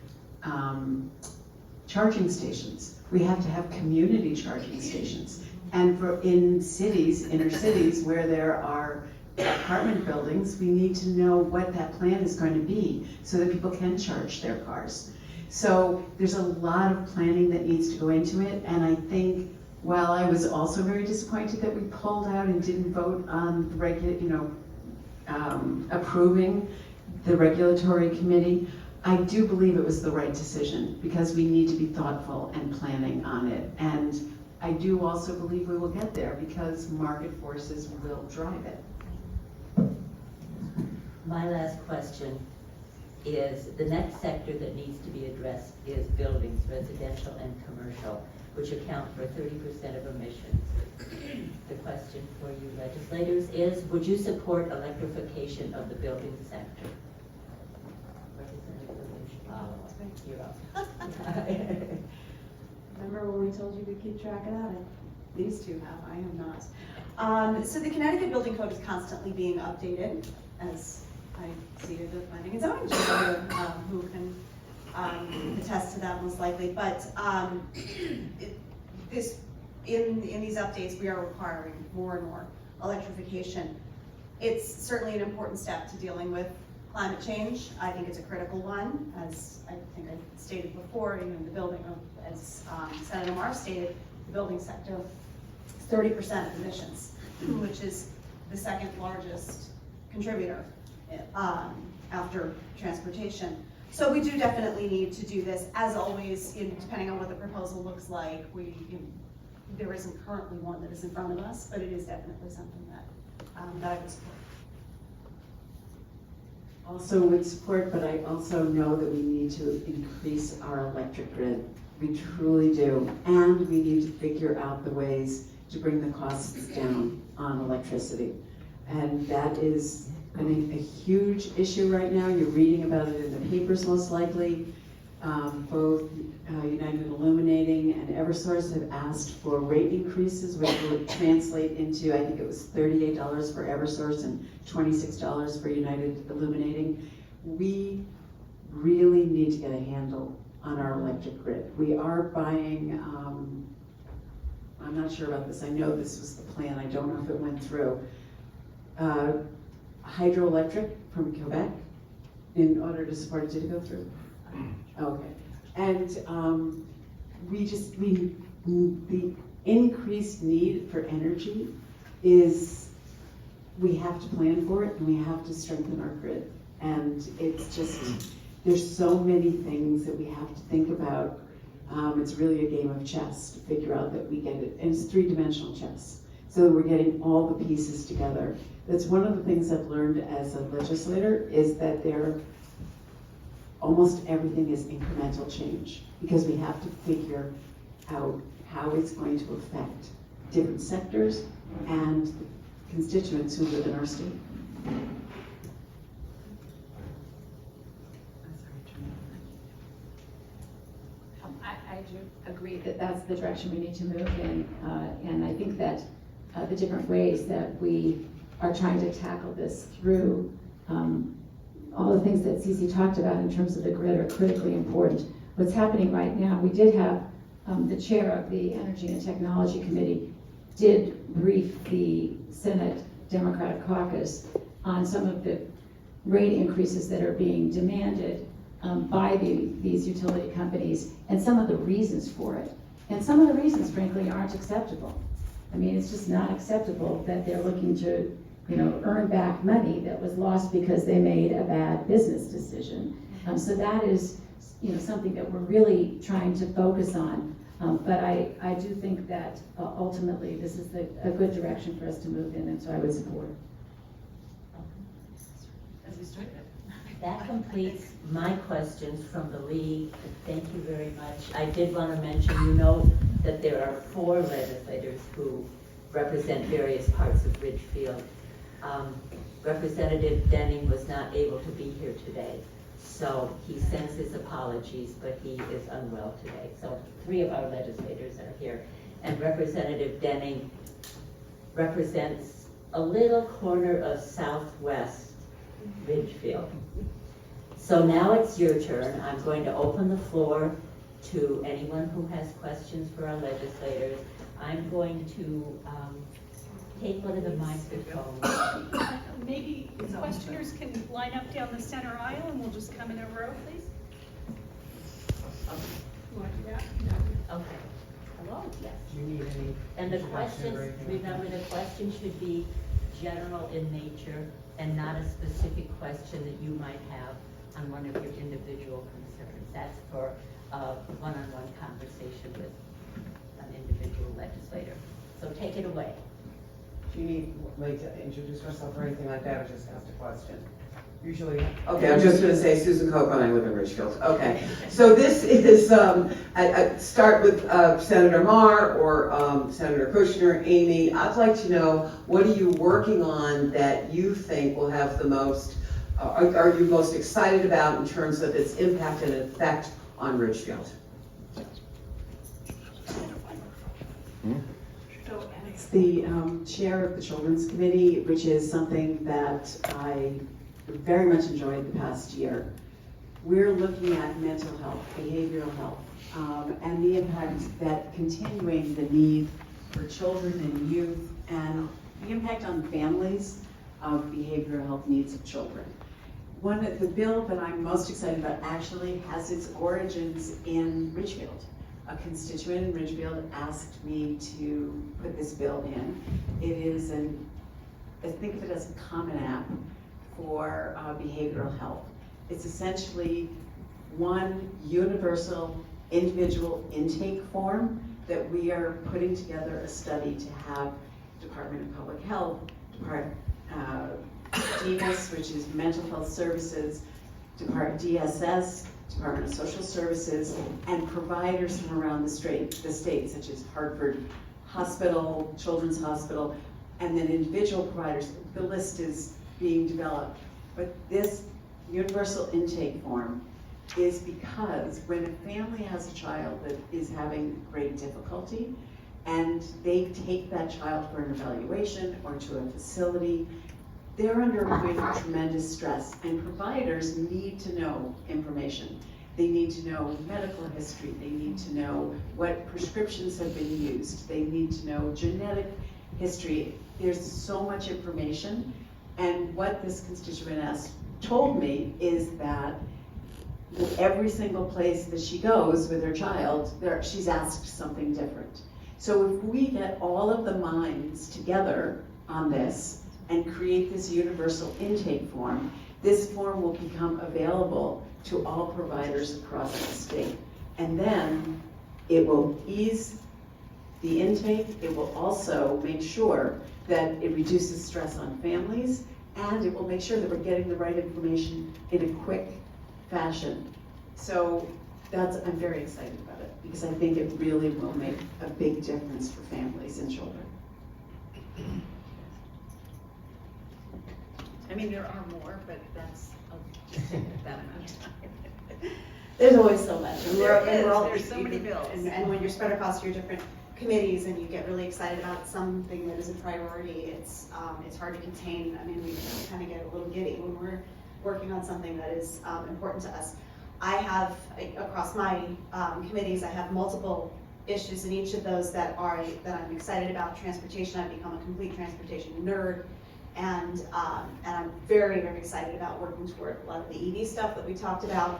charging stations. We have to have community charging stations. And in cities, inner cities, where there are apartment buildings, we need to know what that plan is going to be so that people can charge their cars. So there's a lot of planning that needs to go into it, and I think while I was also very disappointed that we pulled out and didn't vote on the approving the regulatory committee, I do believe it was the right decision because we need to be thoughtful and planning on it. And I do also believe we will get there because market forces will drive it. My last question is, the next sector that needs to be addressed is buildings, residential and commercial, which account for 30% of emissions. The question for you legislators is, would you support electrification of the building sector? Representative You're up. Remember when we told you to keep track of that? These two have, I have not. So the Connecticut Building Code is constantly being updated, as I see the planning and zoning director, who can attest to that most likely. But in these updates, we are requiring more and more electrification. It's certainly an important step to dealing with climate change. I think it's a critical one, as I think I stated before, even the building, as Senator Maher stated, the building sector, 30% of emissions, which is the second largest contributor after transportation. So we do definitely need to do this. As always, depending on what the proposal looks like, there isn't currently one that is in front of us, but it is definitely something that I would support. Also would support, but I also know that we need to increase our electric grid. We truly do. And we need to figure out the ways to bring the costs down on electricity. And that is, I think, a huge issue right now. You're reading about it in the papers most likely. Both United Illuminating and Eversource have asked for rate increases, which would translate into, I think it was $38 for Eversource and $26 for United Illuminating. We really need to get a handle on our electric grid. We are buying, I'm not sure about this, I know this was the plan, I don't know if it went through, hydroelectric from Quebec in order to support it. Did it go through? Okay. And the increased need for energy is, we have to plan for it and we have to strengthen our grid. And it's just, there's so many things that we have to think about. It's really a game of chess to figure out that we get it. And it's three-dimensional chess. So that we're getting all the pieces together. That's one of the things I've learned as a legislator, is that almost everything is incremental change, because we have to figure out how it's going to affect different sectors and constituents who live in our state. I do agree that that's the direction we need to move in, and I think that the different ways that we are trying to tackle this through all the things that Ceci talked about in terms of the grid are critically important. What's happening right now, we did have the chair of the Energy and Technology Committee did brief the Senate Democratic Caucus on some of the rate increases that are being demanded by these utility companies and some of the reasons for it. And some of the reasons, frankly, aren't acceptable. I mean, it's just not acceptable that they're looking to, earn back money that was lost because they made a bad business decision. So that is, something that we're really trying to focus on. But I do think that ultimately this is a good direction for us to move in, and so I would support it. As we started. That completes my questions from the league. Thank you very much. I did want to mention, that there are 4 legislators who represent various parts of Ridgefield. Representative Denning was not able to be here today, so he sends his apologies, but he is unwell today. So 3 of our legislators are here, and Representative Denning represents a little corner of southwest Ridgefield. So now it's your turn. I'm going to open the floor to anyone who has questions for our legislators. I'm going to take one of the microphones. Maybe questioners can line up down the center aisle and we'll just come in a row, please. You want to do that? No. Okay. Hello? Yes. Do you need any? And the introduction questions, or anything like that? remember, the question should be general in nature and not a specific question that you might have on one of your individual concerns. That's for a one-on-one conversation with an individual legislator. So take it away. Do you need, to introduce yourself or anything like that, or just ask a question? Usually. Okay, I'm just gonna say Susan Cope and I live in Ridgefield. Okay, so this is, I start with Senator Maher or Senator Kushner, Aimee. I'd like to know, what are you working on that you think will have the most, are you most excited about in terms of its impact and effect on Ridgefield? It's the chair of the Children's Committee, which is something that I very much enjoyed the past year. We're looking at mental health, behavioral health, and the impact that continuing the need for children and youth and the impact on families of behavioral health needs of children. The bill that I'm most excited about actually has its origins in Ridgefield. A constituent in Ridgefield asked me to put this bill in. It is I think of it as a common app for behavioral health. It's essentially one universal individual intake form that we are putting together a study to have Department of Public Health, DMS, which is Mental Health Services, DSS, Department of Social Services, and providers from around the state, such as Hartford Hospital, Children's Hospital, and then individual providers. The list is being developed. But this universal intake form is because when a family has a child that is having great difficulty, and they take that child for an evaluation or to a facility, they're under a point of tremendous stress, and providers need to know information. They need to know medical history. They need to know what prescriptions have been used. They need to know genetic history. There's so much information, and what this constituent told me is that every single place that she goes with her child, she's asked something different. So if we get all of the minds together on this and create this universal intake form, this form will become available to all providers across the state. And then it will ease the intake. It will also make sure that it reduces stress on families, and it will make sure that we're getting the right information in a quick fashion. So I'm very excited about it, because I think it really will make a big difference for families and children. I mean, there are more, but that's that amount of time. There's always so much. And There we're all- is. There's so many bills. And when you're spread across your different committees and you get really excited about something that is a priority, it's hard to contain. I mean, we kind of get a little giddy when we're working on something that is important to us. I have, across my committees, I have multiple issues in each of those that I'm excited about. Transportation, I've become a complete transportation nerd. And I'm very, very excited about working toward a lot of the EV stuff that we talked about.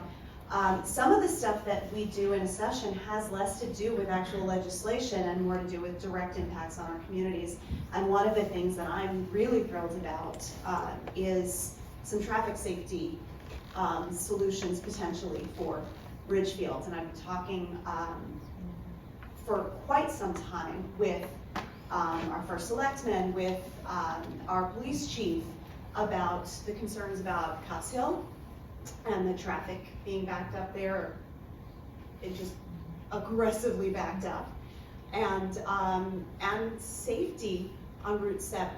Some of the stuff that we do in a session has less to do with actual legislation and more to do with direct impacts on our communities. And one of the things that I'm really thrilled about is some traffic safety solutions potentially for Ridgefield. And I've been talking for quite some time with our first selectman, with our police chief, about the concerns about Cops Hill and the traffic being backed up there. It just aggressively backed up, and safety on Route 7.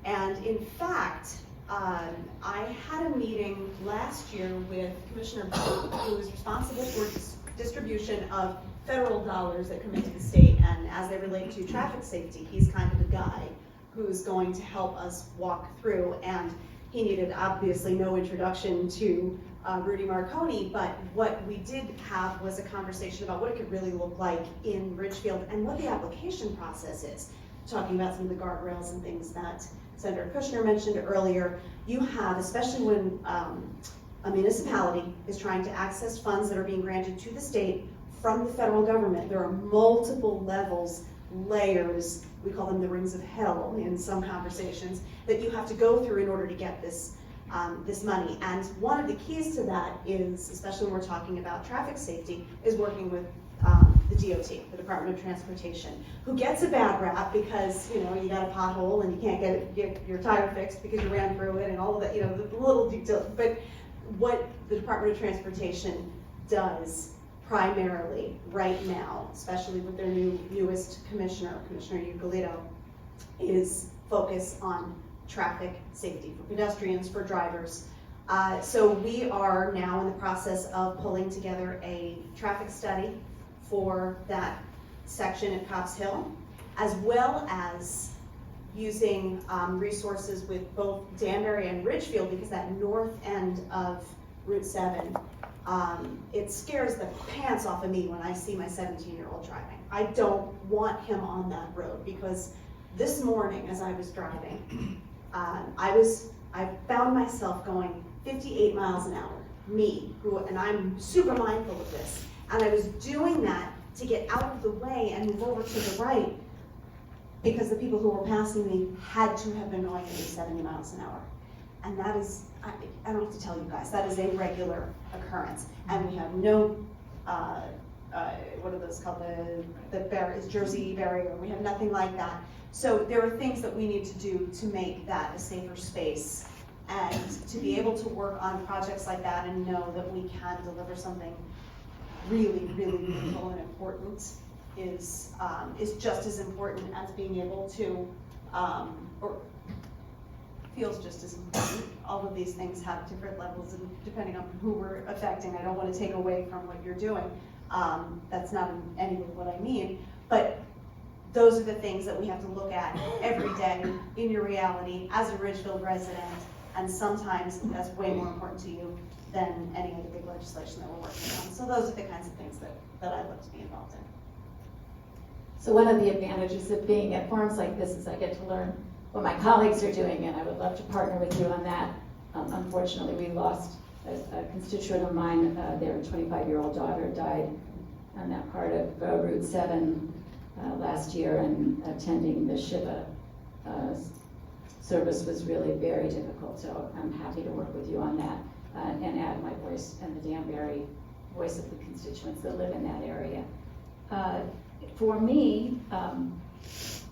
And in fact, I had a meeting last year with Commissioner who is responsible for distribution of federal dollars that come into the state, and as they relate to traffic safety, he's kind of the guy who's going to help us walk through. And he needed obviously no introduction to Rudy Marconi, but what we did have was a conversation about what it could really look like in Ridgefield and what the application process is. Talking about some of the guardrails and things that Senator Kushner mentioned earlier. You have, especially when a municipality is trying to access funds that are being granted to the state from the federal government, there are multiple levels, layers, we call them the rings of hell in some conversations, that you have to go through in order to get this money. And one of the keys to that is, especially when we're talking about traffic safety, is working with the DOT, the Department of Transportation, who gets a bad rap because, you got a pothole and you can't get your tire fixed because you ran through it and all of that, the little details. But what the Department of Transportation does primarily right now, especially with their newest commissioner, Commissioner Ugolito, is focus on traffic safety for pedestrians, for drivers. So we are now in the process of pulling together a traffic study for that section at Cops Hill, as well as using resources with both Danbury and Ridgefield, because that north end of Route 7, it scares the pants off of me when I see my 17-year-old driving. I don't want him on that road, because this morning as I was driving, I found myself going 58 miles an hour, and I'm super mindful of this, and I was doing that to get out of the way and move over to the right, because the people who were passing me had to have been going at least 70 miles an hour. And that is, I don't have to tell you guys, that is a regular occurrence. And we have no, what are those called, the barriers, Jersey barrier, we have nothing like that. So there are things that we need to do to make that a safer space, and to be able to work on projects like that and know that we can deliver something really, really meaningful and important is just as important as being able to, or feels just as important. All of these things have different levels, and depending on who we're affecting, I don't want to take away from what you're doing. That's not in any way what I mean, but those are the things that we have to look at every day in your reality as a Ridgefield resident, and sometimes that's way more important to you than any of the big legislation that we're working on. So those are the kinds of things that I look to be involved in. So one of the advantages of being at forums like this is I get to learn what my colleagues are doing, and I would love to partner with you on that. Unfortunately, we lost a constituent of mine. Their 25-year-old daughter died on that part of Route 7 last year, and attending the Shiva service was really very difficult. So I'm happy to work with you on that and add my voice and the Danbury voice of the constituents that live in that area. For me,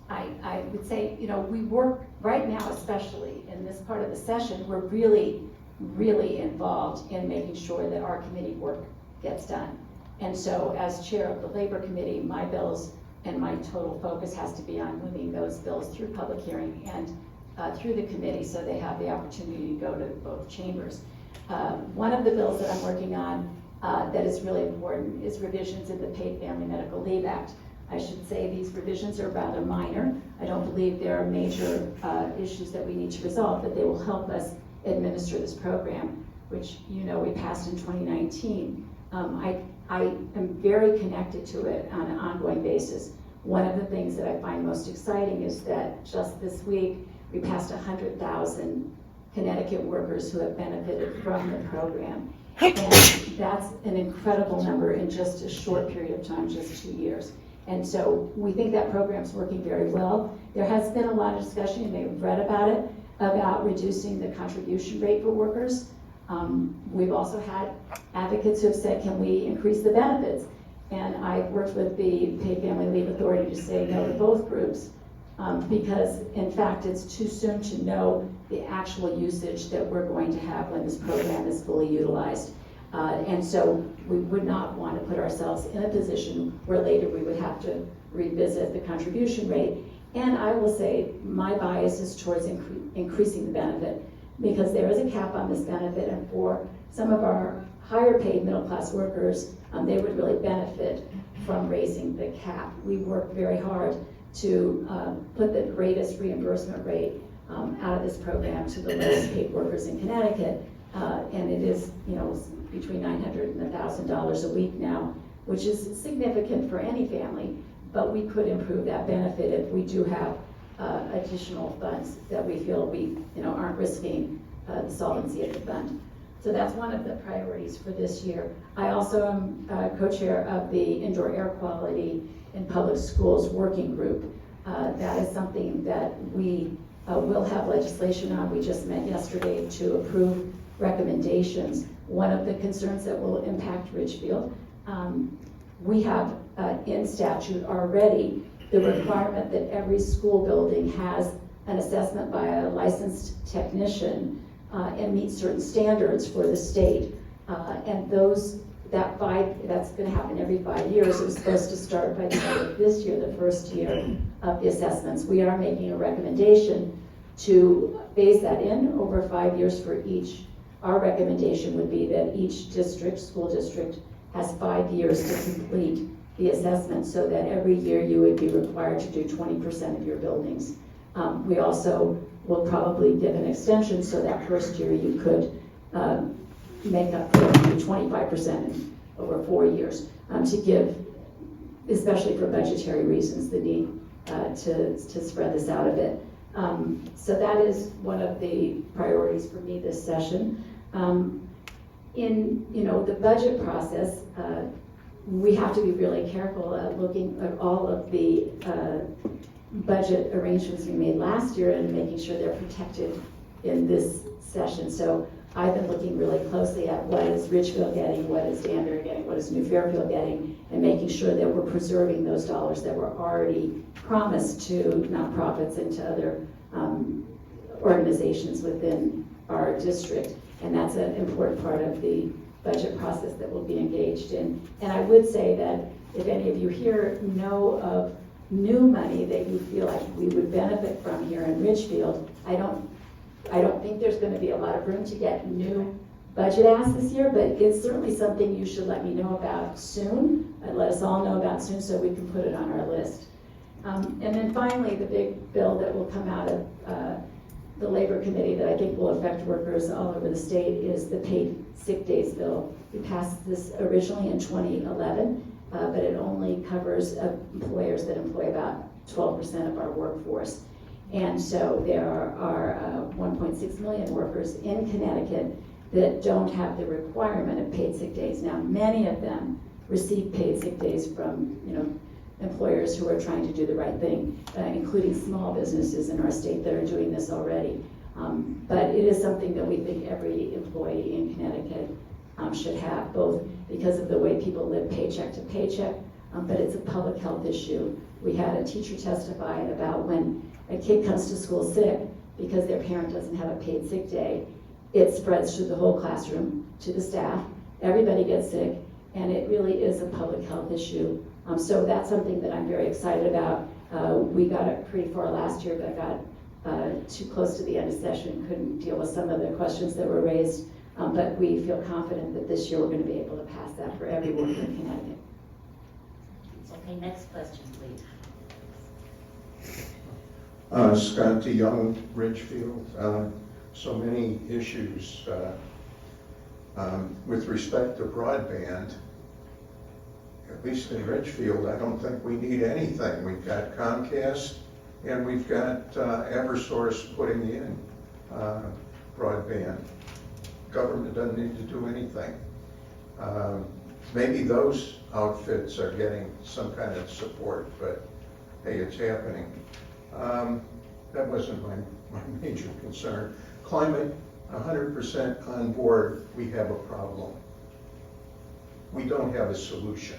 I would say, we work right now, especially in this part of the session, we're really, really involved in making sure that our committee work gets done. And so as chair of the Labor Committee, my bills and my total focus has to be on moving those bills through public hearing and through the committee so they have the opportunity to go to both chambers. One of the bills that I'm working on that is really important is revisions in the Paid Family Medical Leave Act. I should say these revisions are rather minor. I don't believe there are major issues that we need to resolve, but they will help us administer this program, which you know we passed in 2019. I am very connected to it on an ongoing basis. One of the things that I find most exciting is that just this week, we passed 100,000 Connecticut workers who have benefited from the program. And that's an incredible number in just a short period of time, just 2 years. And so we think that program's working very well. There has been a lot of discussion, you may have read about it, about reducing the contribution rate for workers. We've also had advocates who have said, can we increase the benefits? And I've worked with the Paid Family Leave Authority to say no to both groups because, in fact, it's too soon to know the actual usage that we're going to have when this program is fully utilized. And so we would not want to put ourselves in a position where later we would have to revisit the contribution rate. And I will say my bias is towards increasing the benefit because there is a cap on this benefit, and for some of our higher paid middle class workers, they would really benefit from raising the cap. We work very hard to put the greatest reimbursement rate out of this program to the lowest paid workers in Connecticut, and it is, you know, between $900 and $1,000 a week now, which is significant for any family, but we could improve that benefit if we do have additional funds that we feel we, you know, aren't risking the solvency of the fund. So that's one of the priorities for this year. I also am co-chair of the Indoor Air Quality in Public Schools Working Group. That is something that we will have legislation on. We just met yesterday to approve recommendations. One of the concerns that will impact Ridgefield, we have in statute already the requirement that every school building has an assessment by a licensed technician and meet certain standards for the state. And that's going to happen every 5 years. It was supposed to start by the end of this year, the first year of the assessments. We are making a recommendation to phase that in over 5 years for each. Our recommendation would be that each district, school district, has 5 years to complete the assessment so that every year you would be required to do 20% of your buildings. We also will probably give an extension so that first year you could make up for 25% over 4 years to give, especially for budgetary reasons, the need to spread this out a bit. So that is one of the priorities for me this session. In the budget process, we have to be really careful at looking at all of the budget arrangements we made last year and making sure they're protected in this session. So I've been looking really closely at what is Ridgefield getting, what is Danbury getting, what is New Fairfield getting, and making sure that we're preserving those dollars that were already promised to nonprofits and to other organizations within our district. And that's an important part of the budget process that we'll be engaged in. And I would say that if any of you here know of new money that you feel like we would benefit from here in Ridgefield, I don't think there's going to be a lot of room to get new budget asks this year, but it's certainly something you should let me know about soon. Let us all know about soon so we can put it on our list. And then finally, the big bill that will come out of the Labor Committee that I think will affect workers all over the state is the paid sick days bill. We passed this originally in 2011, but it only covers employers that employ about 12% of our workforce. And so there are 1.6 million workers in Connecticut that don't have the requirement of paid sick days. Now, many of them receive paid sick days from, employers who are trying to do the right thing, including small businesses in our state that are doing this already. But it is something that we think every employee in Connecticut should have, both because of the way people live paycheck to paycheck, but it's a public health issue. We had a teacher testify about when a kid comes to school sick because their parent doesn't have a paid sick day, it spreads through the whole classroom to the staff, everybody gets sick, and it really is a public health issue. So that's something that I'm very excited about. We got it pretty far last year, but got too close to the end of session, couldn't deal with some of the questions that were raised. But we feel confident that this year we're going to be able to pass that for everyone in Connecticut. Okay, next question, please. Scott DeYoung, Ridgefield. So many issues with respect to broadband. At least in Ridgefield, I don't think we need anything. We've got Comcast and we've got Eversource putting in broadband. Government doesn't need to do anything. Maybe those outfits are getting some kind of support, but hey, it's happening. That wasn't my major concern. Climate, 100% on board, we have a problem. We don't have a solution.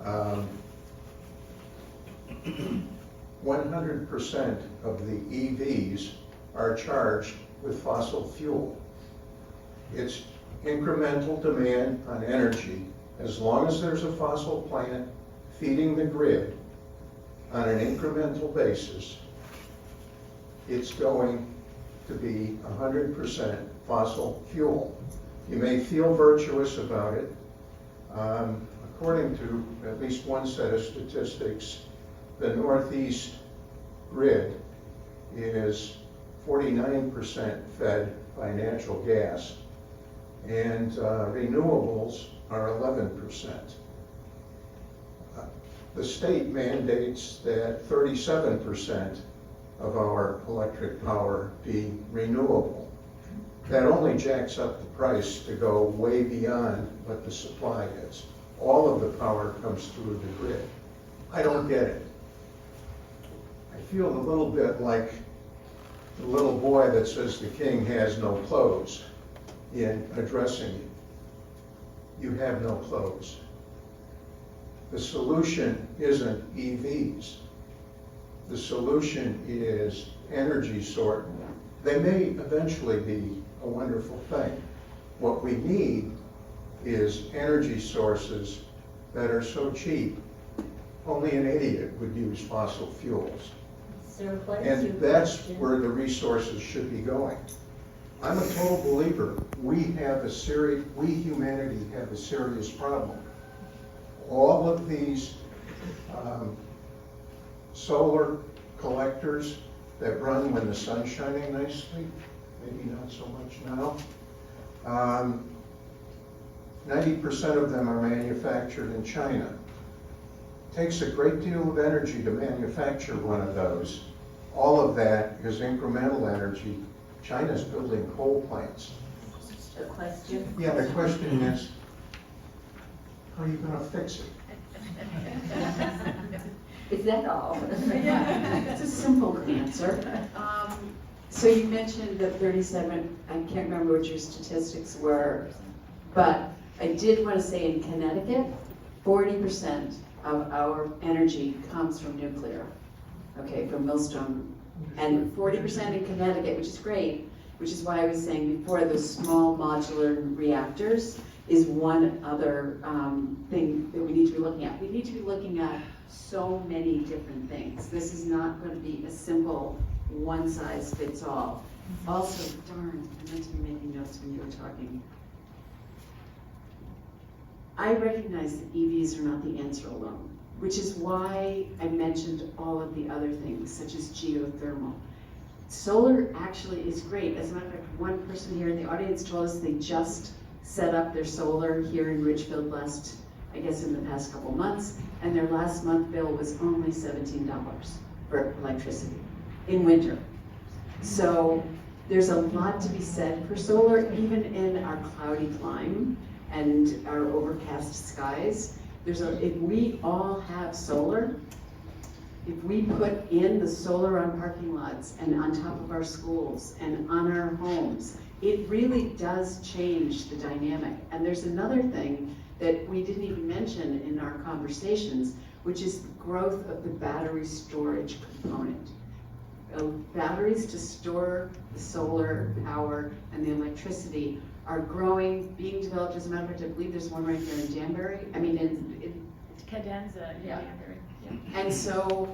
100% of the EVs are charged with fossil fuel. It's incremental demand on energy. As long as there's a fossil plant feeding the grid on an incremental basis, it's going to be 100% fossil fuel. You may feel virtuous about it. According to at least one set of statistics, the Northeast grid is 49% fed by natural gas, and renewables are 11%. The state mandates that 37% of our electric power be renewable. That only jacks up the price to go way beyond what the supply is. All of the power comes through the grid. I don't get it. I feel a little bit like the little boy that says the king has no clothes in addressing you. You have no clothes. The solution isn't EVs. The solution is energy source. They may eventually be a wonderful thing. What we need is energy sources that are so cheap, only an idiot would use fossil fuels. Sir, what is your And that's question? where the resources should be going. I'm a total believer. We humanity have a serious problem. All of these solar collectors that run when the sun's shining nicely, maybe not so much now. 90% of them are manufactured in China. It takes a great deal of energy to manufacture one of those. All of that is incremental energy. China's building coal plants. The question? Yeah, the question is, how are you going to fix it? Is that all? It's a simple answer. So you mentioned the 37, I can't remember what your statistics were, but I did want to say in Connecticut, 40% of our energy comes from nuclear, okay, from Millstone. And 40% in Connecticut, which is great, which is why I was saying before, those small modular reactors is one other thing that we need to be looking at. We need to be looking at so many different things. This is not going to be a simple one size fits all. Also, darn, I meant to be making notes when you were talking. I recognize that EVs are not the answer alone, which is why I mentioned all of the other things, such as geothermal. Solar actually is great. As a matter of fact, one person here in the audience told us they just set up their solar here in Ridgefield I guess in the past couple months, and their last month bill was only $17 for electricity in winter. So there's a lot to be said for solar, even in our cloudy climate and our overcast skies. If we all have solar, if we put in the solar on parking lots and on top of our schools and on our homes, it really does change the dynamic. And there's another thing that we didn't even mention in our conversations, which is the growth of the battery storage component. Batteries to store the solar power and the electricity are growing, being developed. As a matter of fact, I believe there's one right here in Danbury. I mean, Cadenza, Yeah. Danbury, yeah. and so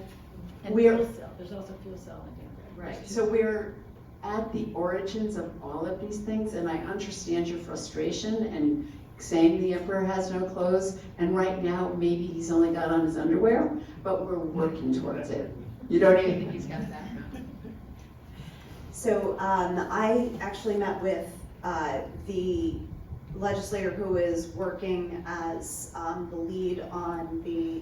And we're, fuel cell, there's also fuel cell in Danbury. right, so we're at the origins of all of these things, and I understand your frustration and saying the emperor has no clothes, and right now, maybe he's only got on his underwear, but we're working towards it. You don't even think he's got that? So I actually met with the legislator who is working as the lead on the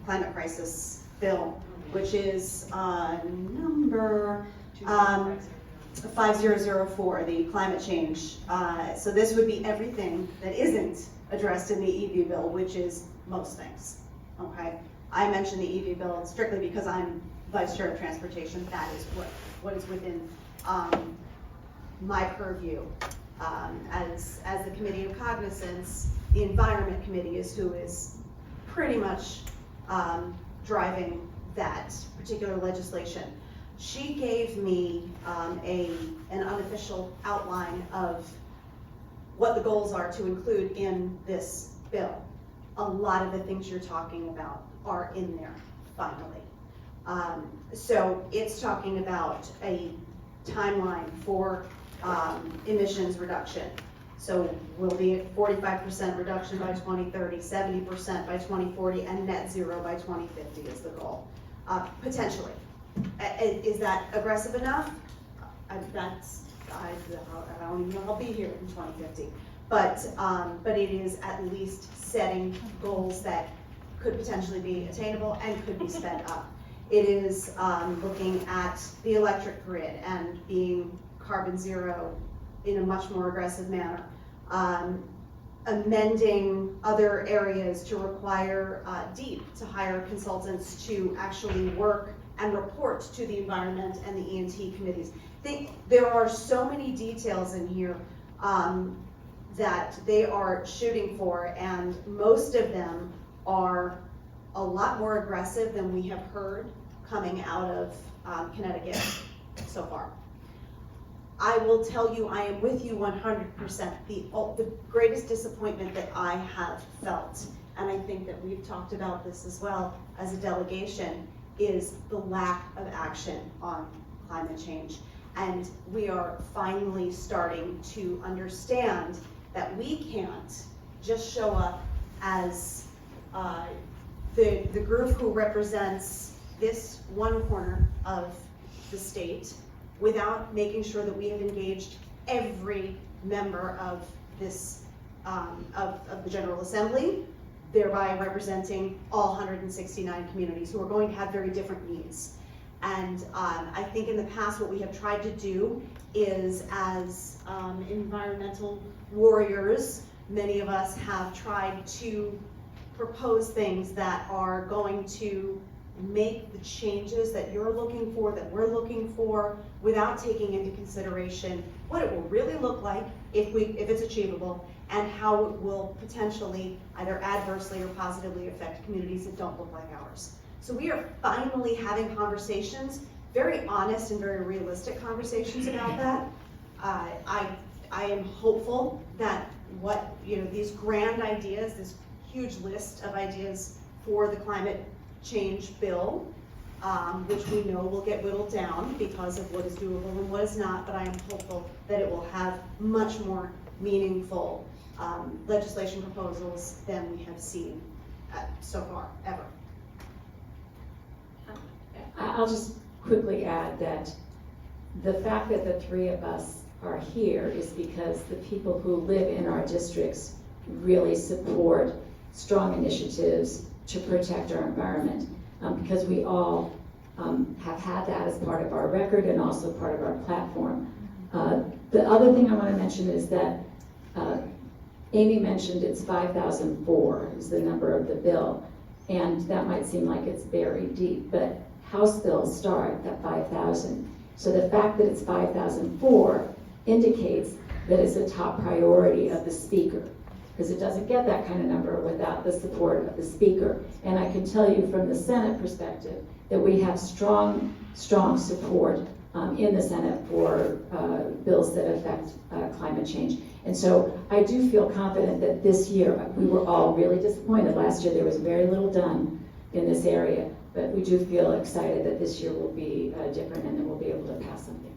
climate crisis bill, which is number 5004, the climate change. So this would be everything that isn't addressed in the EV bill, which is most things, okay? I mentioned the EV bill strictly because I'm Vice Chair of Transportation. That is what is within my purview. As the Committee of Cognizance, the Environment Committee is who is pretty much driving that particular legislation. She gave me an unofficial outline of what the goals are to include in this bill. A lot of the things you're talking about are in there, finally. So it's talking about a timeline for emissions reduction. So we'll be at 45% reduction by 2030, 70% by 2040, and net zero by 2050 is the goal, potentially. Is that aggressive enough? I don't even know if I'll be here in 2050. But it is at least setting goals that could potentially be attainable and could be sped up. It is looking at the electric grid and being carbon zero in a much more aggressive manner. Amending other areas to require DEEP to hire consultants to actually work and report to the environment and the E&T committees. There are so many details in here that they are shooting for, and most of them are a lot more aggressive than we have heard coming out of Connecticut so far. I will tell you, I am with you 100%. The greatest disappointment that I have felt, and I think that we've talked about this as well as a delegation, is the lack of action on climate change. And we are finally starting to understand that we can't just show up as the group who represents this one corner of the state without making sure that we have engaged every member of this, of the General Assembly, thereby representing all 169 communities who are going to have very different needs. And I think in the past what we have tried to do is, as environmental warriors, many of us have tried to propose things that are going to make the changes that you're looking for, that we're looking for, without taking into consideration what it will really look like if it's achievable, and how it will potentially either adversely or positively affect communities that don't look like ours. So we are finally having conversations, very honest and very realistic conversations about that. I am hopeful that these grand ideas, this huge list of ideas for the climate change bill, which we know will get whittled down because of what is doable and what is not, but I am hopeful that it will have much more meaningful legislation proposals than we have seen so far, ever. I'll just quickly add that the fact that the three of us are here is because the people who live in our districts really support strong initiatives to protect our environment, because we all have had that as part of our record and also part of our platform. The other thing I want to mention is that Aimee mentioned it's 5,004 is the number of the bill, and that might seem like it's buried deep, but House bills start at 5,000. So the fact that it's 5,004 indicates that it's a top priority of the speaker, because it doesn't get that kind of number without the support of the speaker. And I can tell you from the Senate perspective that we have strong support in the Senate for bills that affect climate change. And so I do feel confident that this year, we were all really disappointed. Last year there was very little done in this area, but we do feel excited that this year will be different and that we'll be able to pass something.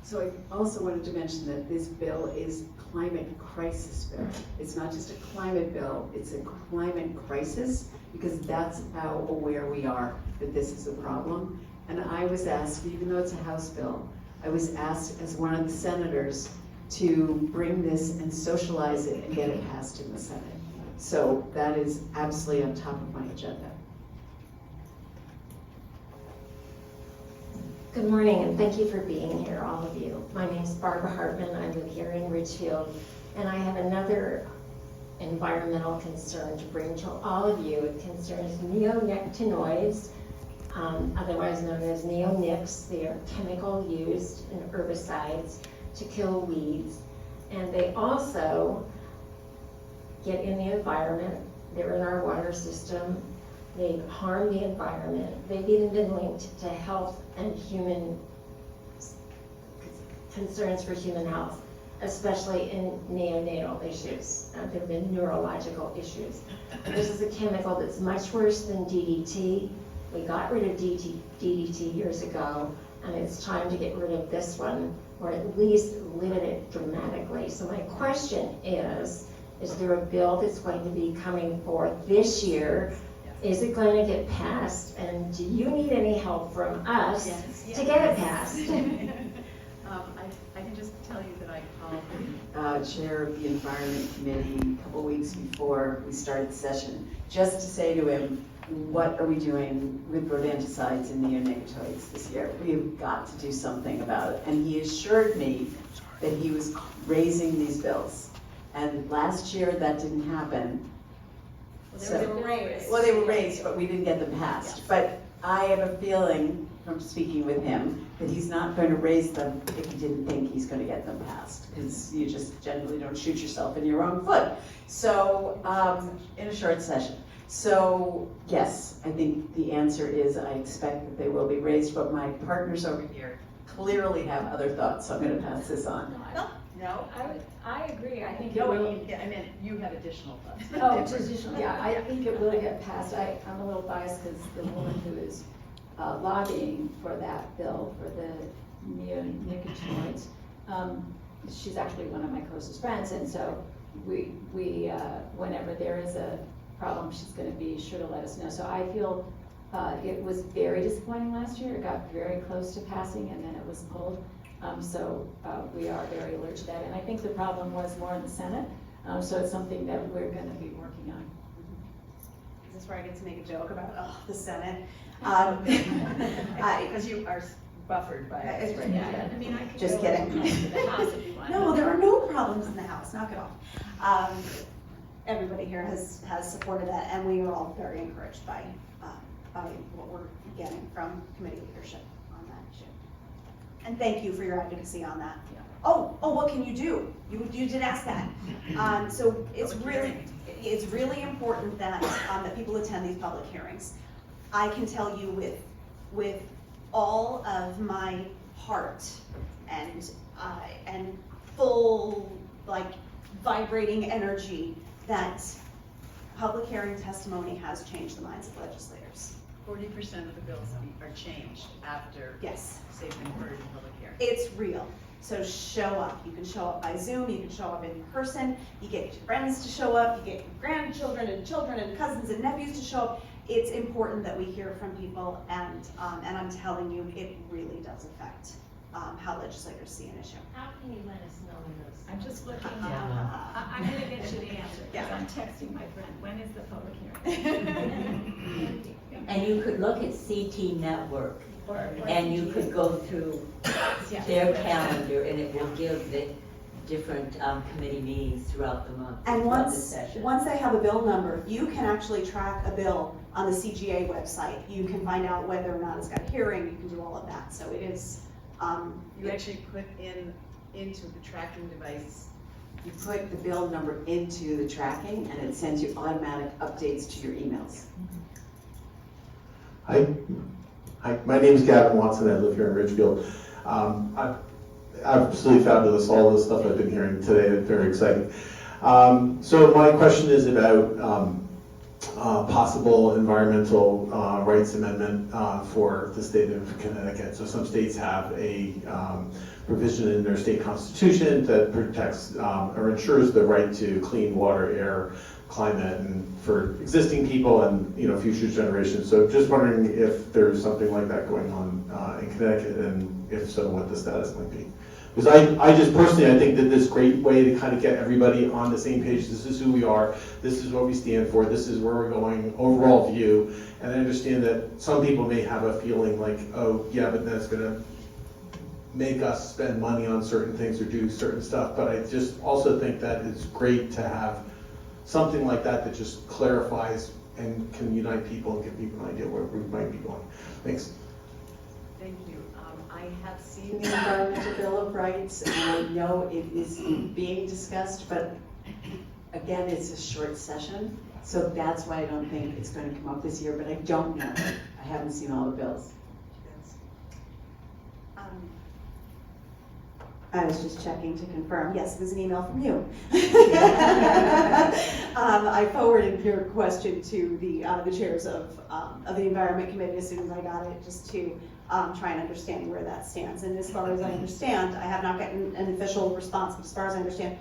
So I also wanted to mention that this bill is climate crisis bill. It's not just a climate bill, it's a climate crisis, because that's how aware we are that this is a problem. And I was asked, even though it's a House bill, I was asked as one of the senators to bring this and socialize it and get it passed in the Senate. So that is absolutely on top of my agenda. Good morning, and thank you for being here, all of you. My name is Barbara Hartman. I live here in Ridgefield, and I have another environmental concern to bring to all of you. It concerns neonicotinoids, otherwise known as neonics. They are chemical used in herbicides to kill weeds, and they also get in the environment. They're in our water system. They harm the environment. They've even been linked to health and human concerns for human health, especially in neonatal issues. There have been neurological issues. This is a chemical that's much worse than DDT. We got rid of DDT years ago, and it's time to get rid of this one, or at least limit it dramatically. So my question is there a bill that's going to be coming forth this year? Is it going to get passed? And do you need any help from us to get it passed? I can just tell you that I called Chair of the Environment Committee a couple weeks before we started the session, just to say to him, what are we doing with rodenticides and neonicotinoids this year? We've got to do something about it. And he assured me that he was raising these bills. And last year that didn't happen. They were raised. Well, they were raised, but we didn't get them passed. Yes. But I have a feeling from speaking with him that he's not going to raise them if he didn't think he's going to get them passed, because you just generally don't shoot yourself in your own foot. So, in a short session. So, yes, I think the answer is I expect that they will be raised, but my partners over here clearly have other thoughts, so I'm going to pass this on. No? I agree. I think it No, will. I meant you have additional thoughts. Oh, traditional, yeah, I think it will get passed. I'm a little biased because the woman who is lobbying for that bill, for the neonicotinoids, she's actually one of my closest friends, and so we whenever there is a problem, she's gonna be sure to let us know. So I feel it was very disappointing last year. It got very close to passing, and then it was pulled. So we are very alert to that, and I think the problem was more in the Senate, so it's something that we're going to be working on. Is this where I get to make a joke about, the Senate? Because you are buffered by us right now. I mean, I could Just go kidding. to the House if you want. No, there are no problems in the House, knock it off. Everybody here has supported that, and we are all very encouraged by what we're getting from committee leadership on that issue. And thank you for your advocacy on that. Oh, what can you do? You did ask that. So it's really important that that people attend these public hearings. I can tell you with all of my heart and full vibrating energy that public hearing testimony has changed the minds of legislators. 40% of the bills are changed after Yes. they've been heard in public hearing. It's real. So show up. You can show up by Zoom, you can show up in person, you get your friends to show up, you get your grandchildren and children and cousins and nephews to show up. It's important that we hear from people, and I'm telling you, it really does affect how legislators see an issue. How can you let us know those? I'm just looking now. I'm gonna get you the answer, because I'm texting my friend, when is the public hearing? And you could look at CT Network, Or and you could go through Yeah. their calendar, and it will give the different committee meetings throughout the month, And throughout the once session. they have a bill number, you can actually track a bill on the CGA website. You can find out whether or not it's got a hearing, you can do all of that. So it is, You actually put into the tracking device. You put the bill number into the tracking, and it sends you automatic updates to your emails. Hi, my name is Gavin Watson. I live here in Ridgefield. Absolutely fabulous, all the stuff I've been hearing today, very exciting. So my question is about possible environmental rights amendment for the state of Connecticut. So some states have a provision in their state constitution that protects or ensures the right to clean water, air, climate, and for existing people and future generations. So just wondering if there's something like that going on in Connecticut, and if so, what the status might be. Because I just personally, I think that this great way to kind of get everybody on the same page. This is who we are. This is what we stand for. This is where we're going. Overall view. And I understand that some people may have a feeling like, oh yeah, but that's going to make us spend money on certain things or do certain stuff. But I just also think that it's great to have something like that that just clarifies and can unite people and give people an idea where we might be going. Thanks. Thank you. I have seen the Environmental Bill of Rights, and I know it is being discussed, but again, it's a short session, so that's why I don't think it's going to come up this year, but I don't know. I haven't seen all the bills. I was just checking to confirm. Yes, it was an email from you. I forwarded your question to the chairs of the Environment Committee as soon as I got it, just to try and understand where that stands. And as far as I understand, I have not gotten an official response, but as far as I understand,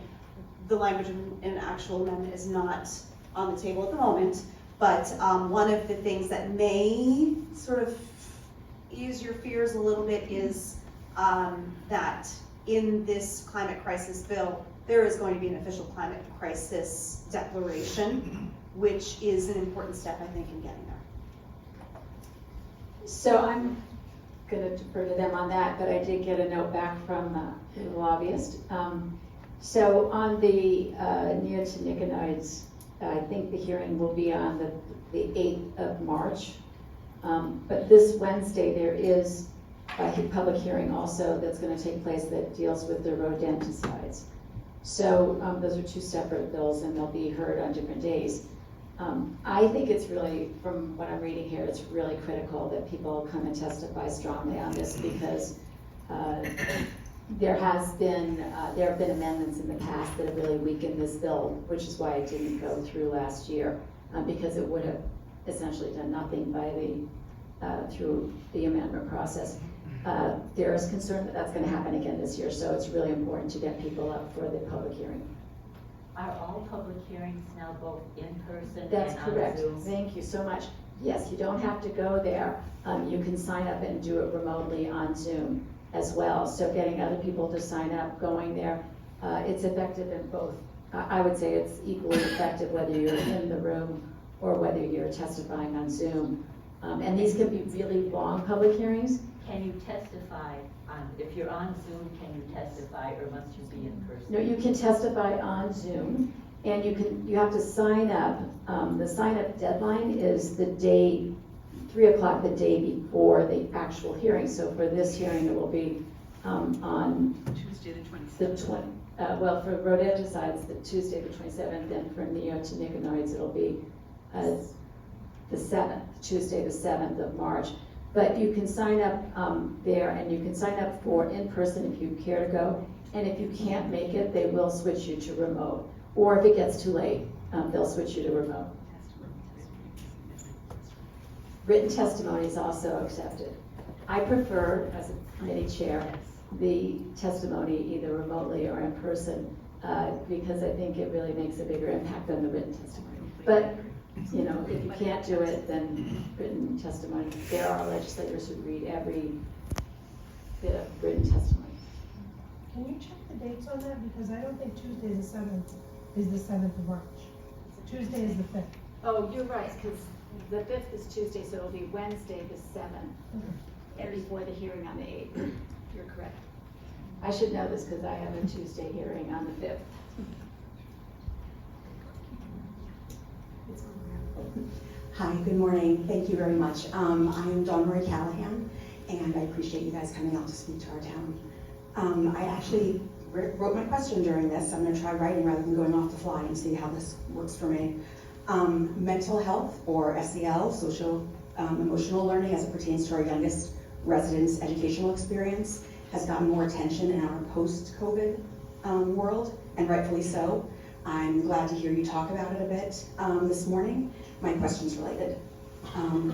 the language in an actual amendment is not on the table at the moment. But one of the things that may sort of ease your fears a little bit is that in this climate crisis bill, there is going to be an official climate crisis declaration, which is an important step, I think, in getting there. So I'm going to defer to them on that, but I did get a note back from the lobbyist. So on the neonicotinoids, I think the hearing will be on the 8th of March. But this Wednesday, there is a public hearing also that's going to take place that deals with the rodenticides. So those are two separate bills, and they'll be heard on different days. I think it's really, from what I'm reading here, it's really critical that people come and testify strongly on this, because there have been amendments in the past that have really weakened this bill, which is why it didn't go through last year, because it would have essentially done nothing by through the amendment process. There is concern that that's going to happen again this year, so it's really important to get people up for the public hearing. Are all public hearings now both in person That's and correct. on Zoom? Thank you so much. Yes, you don't have to go there. You can sign up and do it remotely on Zoom as well. So getting other people to sign up, going there, it's effective in both. I would say it's equally effective whether you're in the room or whether you're testifying on Zoom. And these can be really long public hearings. Can you testify, if you're on Zoom, can you testify, or must you be in person? No, you can testify on Zoom, and you have to sign up. The sign-up deadline is the day, 3 o'clock the day before the actual hearing. So for this hearing, it will be on Tuesday the 27th. Well, for rodenticides, the Tuesday the 27th, and for neonicotinoids, it'll be the 7th, Tuesday the 7th of March. But you can sign up there, and you can sign up for in-person if you care to go. And if you can't make it, they will switch you to remote. Or if it gets too late, they'll switch you to remote. Written testimony is also accepted. I prefer, as a committee chair, the testimony either remotely or in person, because I think it really makes a bigger impact than the written testimony. But if you can't do it, then written testimony. There are legislators who read every bit of written testimony. Can you check the dates on that? Because I don't think Tuesday the 7th is the 7th of March. Tuesday is the 5th. Oh, you're right, because the 5th is Tuesday, so it'll be Wednesday the 7th, and before the hearing on the 8th. You're correct. I should know this because I have a Tuesday hearing on the 5th. Hi, good morning. Thank you very much. I am Dawn Marie Callahan, and I appreciate you guys coming out to speak to our town. I actually wrote my question during this. I'm going to try writing rather than going off the fly and see how this works for me. Mental health, or SEL, social Emotional learning as it pertains to our youngest residents' educational experience has gotten more attention in our post-COVID world, and rightfully so. I'm glad to hear you talk about it a bit this morning. My question's related.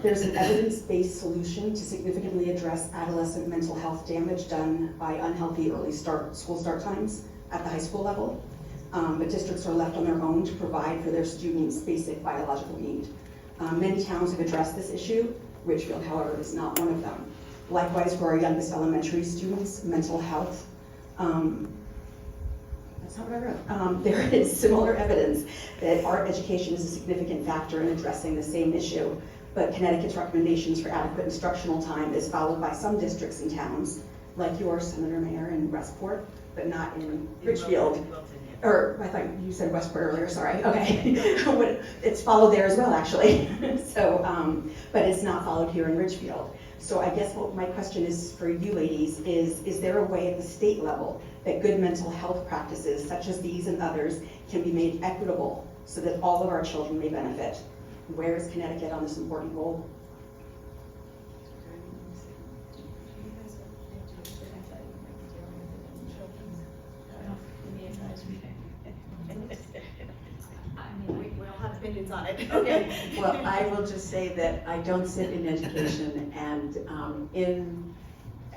There's an evidence-based solution to significantly address adolescent mental health damage done by unhealthy early school start times at the high school level, but districts are left on their own to provide for their students' basic biological need. Many towns have addressed this issue. Ridgefield, however, is not one of them. Likewise, for our youngest elementary students, mental health, that's not what I wrote. There is similar evidence that art education is a significant factor in addressing the same issue, but Connecticut's recommendations for adequate instructional time is followed by some districts and towns, like yours, Senator Maher, in Westport, but not in Ridgefield. Or, I thought you said Westport earlier, sorry, okay. It's followed there as well, actually. So, but it's not followed here in Ridgefield. So I guess what my question is for you ladies is there a way at the state level that good mental health practices, such as these and others, can be made equitable so that all of our children may benefit? Where is Connecticut on this important goal? We all have opinions on it. Okay, well, I will just say that I don't sit in education, and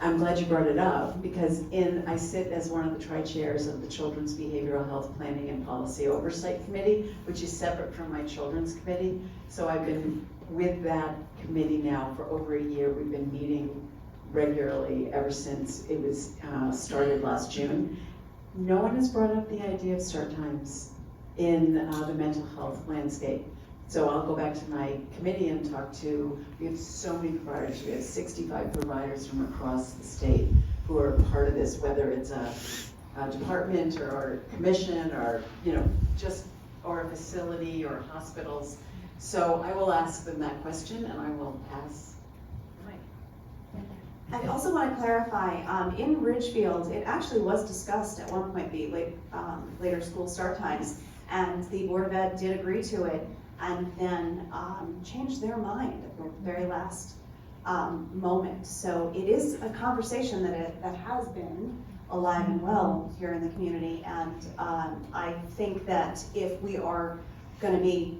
I'm glad you brought it up, because I sit as one of the tri-chairs of the Children's Behavioral Health Planning and Policy Oversight Committee, which is separate from my Children's Committee. So I've been with that committee now for over a year. We've been meeting regularly ever since it was started last June. No one has brought up the idea of start times in the mental health landscape. So I'll go back to my committee and we have so many providers. We have 65 providers from across the state who are part of this, whether it's a department or a commission or, or a facility or hospitals. So I will ask them that question and I will pass. I also want to clarify, in Ridgefield, it actually was discussed at one point, the later school start times, and the Board of Ed did agree to it, and then changed their mind at the very last moment. So it is a conversation that has been alive and well here in the community, and I think that if we are going to be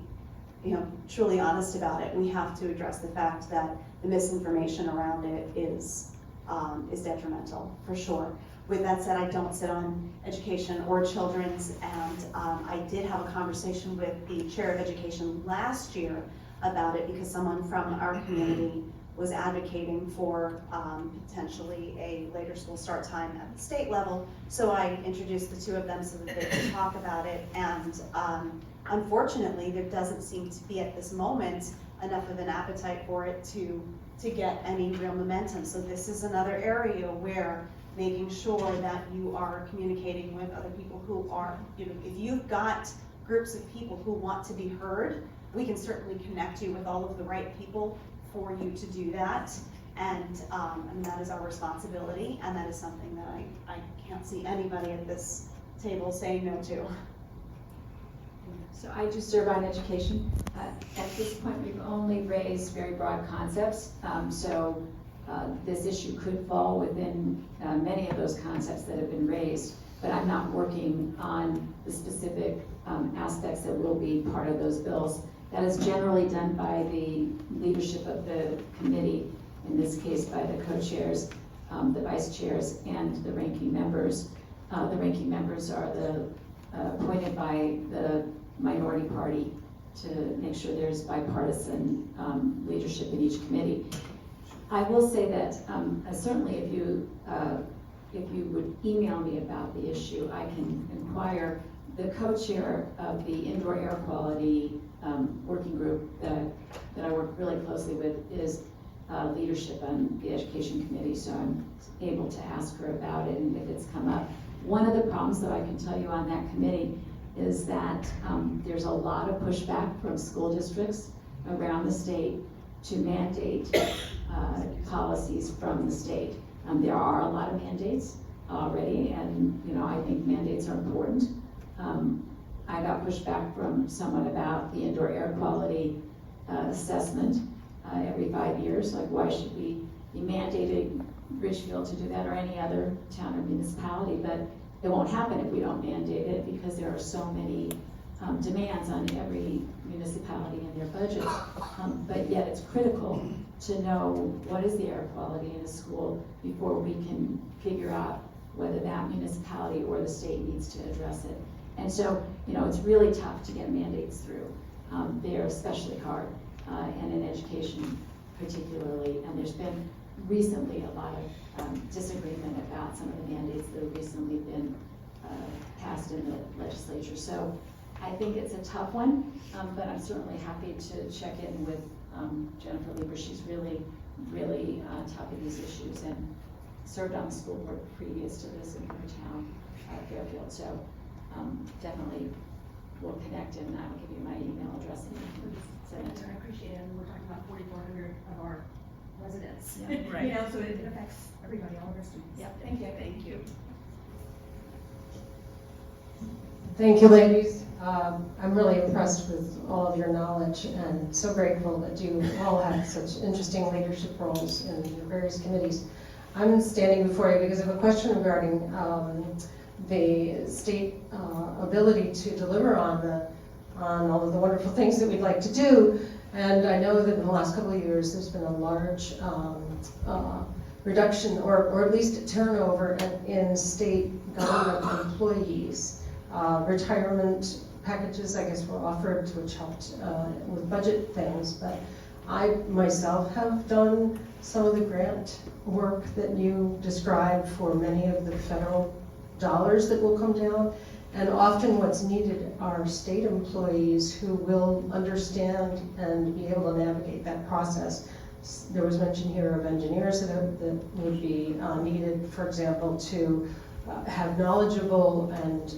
truly honest about it, we have to address the fact that the misinformation around it is detrimental, for sure. With that said, I don't sit on education or children's, and I did have a conversation with the chair of education last year about it because someone from our community was advocating for potentially a later school start time at the state level. So I introduced the two of them so that they could talk about it, and unfortunately, there doesn't seem to be at this moment enough of an appetite for it to get any real momentum. So this is another area where making sure that you are communicating with other people who are, if you've got groups of people who want to be heard, we can certainly connect you with all of the right people for you to do that. And that is our responsibility, and that is something that I can't see anybody at this table saying no to. So I do serve on education. At this point, we've only raised very broad concepts. This issue could fall within many of those concepts that have been raised, but I'm not working on the specific aspects that will be part of those bills. That is generally done by the leadership of the committee, in this case by the co-chairs, the vice chairs, and the ranking members. The ranking members are appointed by the minority party to make sure there's bipartisan leadership in each committee. I will say that certainly if you would email me about the issue, I can inquire. The co-chair of the indoor air quality working group that I work really closely with is leadership on the education committee, so I'm able to ask her about it and if it's come up. One of the problems that I can tell you on that committee is that there's a lot of pushback from school districts around the state to mandate policies from the state. There are a lot of mandates already, and I think mandates are important. I got pushback from someone about the indoor air quality assessment. every 5 years. Like, why should we be mandating Ridgefield to do that, or any other town or municipality? But it won't happen if we don't mandate it, because there are so many demands on every municipality in their budget. But yet it's critical to know what is the air quality in a school before we can figure out whether that municipality or the state needs to address it. And so, it's really tough to get mandates through. They're especially hard, and in education particularly. And there's been recently a lot of disagreement about some of the mandates that have recently been passed in the legislature. So I think it's a tough one, but I'm certainly happy to check in with Jennifer Lieber. She's really, really top of these issues and served on the school board previous to this in her town, Fairfield. So definitely we'll connect, and I'll give you my email address and you can send it to her. I appreciate it, and we're talking about 4,400 of our residents. Yeah, right. So it affects everybody, all of our students. Yep, thank you. Thank you. Thank you, ladies. I'm really impressed with all of your knowledge, and so grateful that you all have such interesting leadership roles in your various committees. I'm standing before you because I have a question regarding the state ability to deliver on all of the wonderful things that we'd like to do. And I know that in the last couple of years, there's been a large reduction, or at least turnover in state government employees. Retirement packages, I guess, were offered, which helped with budget things, but I myself have done some of the grant work that you described for many of the federal dollars that will come down, and often what's needed are state employees who will understand and be able to navigate that process. There was mention here of engineers that would be needed, for example, to have knowledgeable and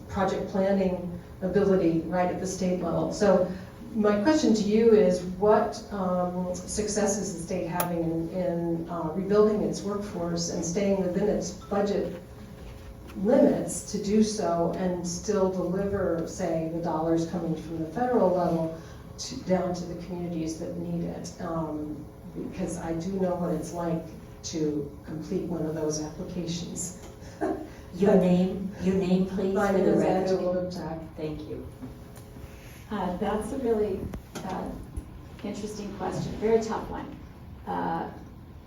project planning ability right at the state level. So my question to you is, what success is the state having in rebuilding its workforce and staying within its budget limits to do so and still deliver, say, the dollars coming from the federal level down to the communities that need it? Because I do know what it's like to complete one of those applications. Your name, please. My name is Angela. Thank you. That's a really interesting question, very tough one.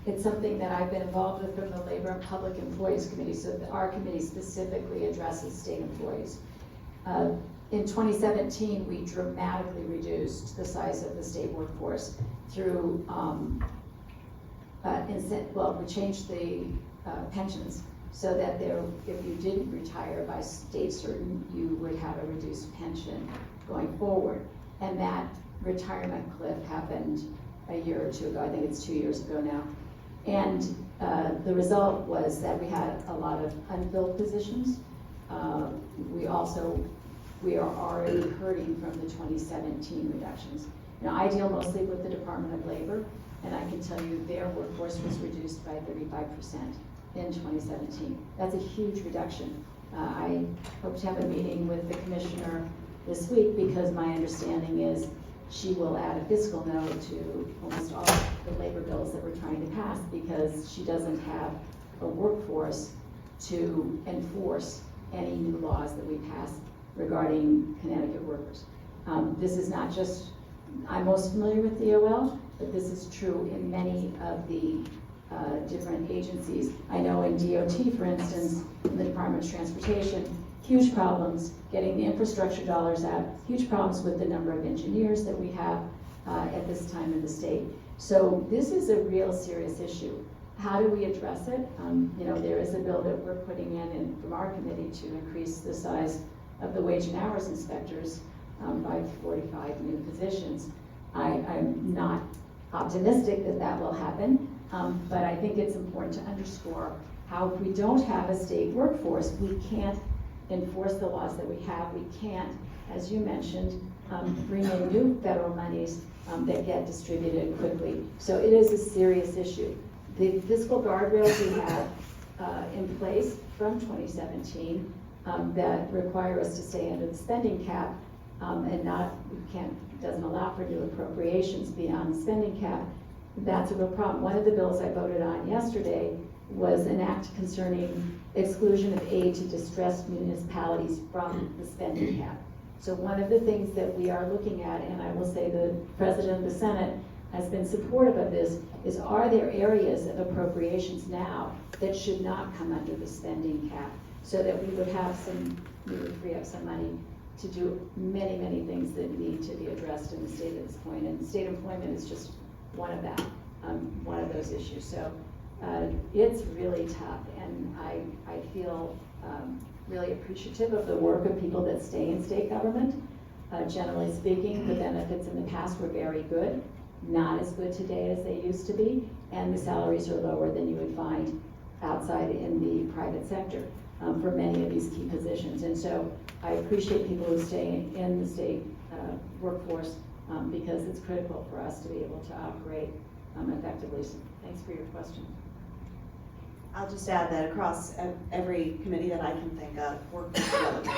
It's something that I've been involved with from the Labor and Public Employees Committee, so our committee specifically addresses state employees. In 2017, we dramatically reduced the size of the state workforce through, we changed the pensions so that if you didn't retire by state certain, you would have a reduced pension going forward. And that retirement cliff happened a year or two ago. I think it's 2 years ago now. And the result was that we had a lot of unfilled positions. We are already hurting from the 2017 reductions. Now, I deal mostly with the Department of Labor, and I can tell you their workforce was reduced by 35% in 2017. That's a huge reduction. I hope to have a meeting with the commissioner this week, because my understanding is she will add a fiscal note to almost all the labor bills that we're trying to pass, because she doesn't have a workforce to enforce any new laws that we pass regarding Connecticut workers. This is not just, I'm most familiar with DOL, but this is true in many of the different agencies. I know in DOT, for instance, in the Department of Transportation, huge problems getting the infrastructure dollars out, huge problems with the number of engineers that we have at this time in the state. So this is a real serious issue. How do we address it? There is a bill that we're putting in from our committee to increase the size of the wage and hours inspectors by 45 new positions. I'm not optimistic that that will happen, but I think it's important to underscore how if we don't have a state workforce, we can't enforce the laws that we have. We can't, as you mentioned, bring in new federal monies that get distributed quickly. So it is a serious issue. The fiscal guardrails we have in place from 2017 that require us to stay under the spending cap and doesn't allow for new appropriations beyond the spending cap, that's a real problem. One of the bills I voted on yesterday was an act concerning exclusion of aid to distressed municipalities from the spending cap. So one of the things that we are looking at, and I will say the President of the Senate has been supportive of this, is are there areas of appropriations now that should not come under the spending cap, so that we would free up some money to do many, many things that need to be addressed in the state at this point. And state employment is just one of those issues. So it's really tough, and I feel really appreciative of the work of people that stay in state government. Generally speaking, the benefits in the past were very good, not as good today as they used to be, and the salaries are lower than you would find outside in the private sector for many of these key positions. And so I appreciate people who stay in the state workforce because it's critical for us to be able to operate effectively. So thanks for your question. I'll just add that across every committee that I can think of, workforce development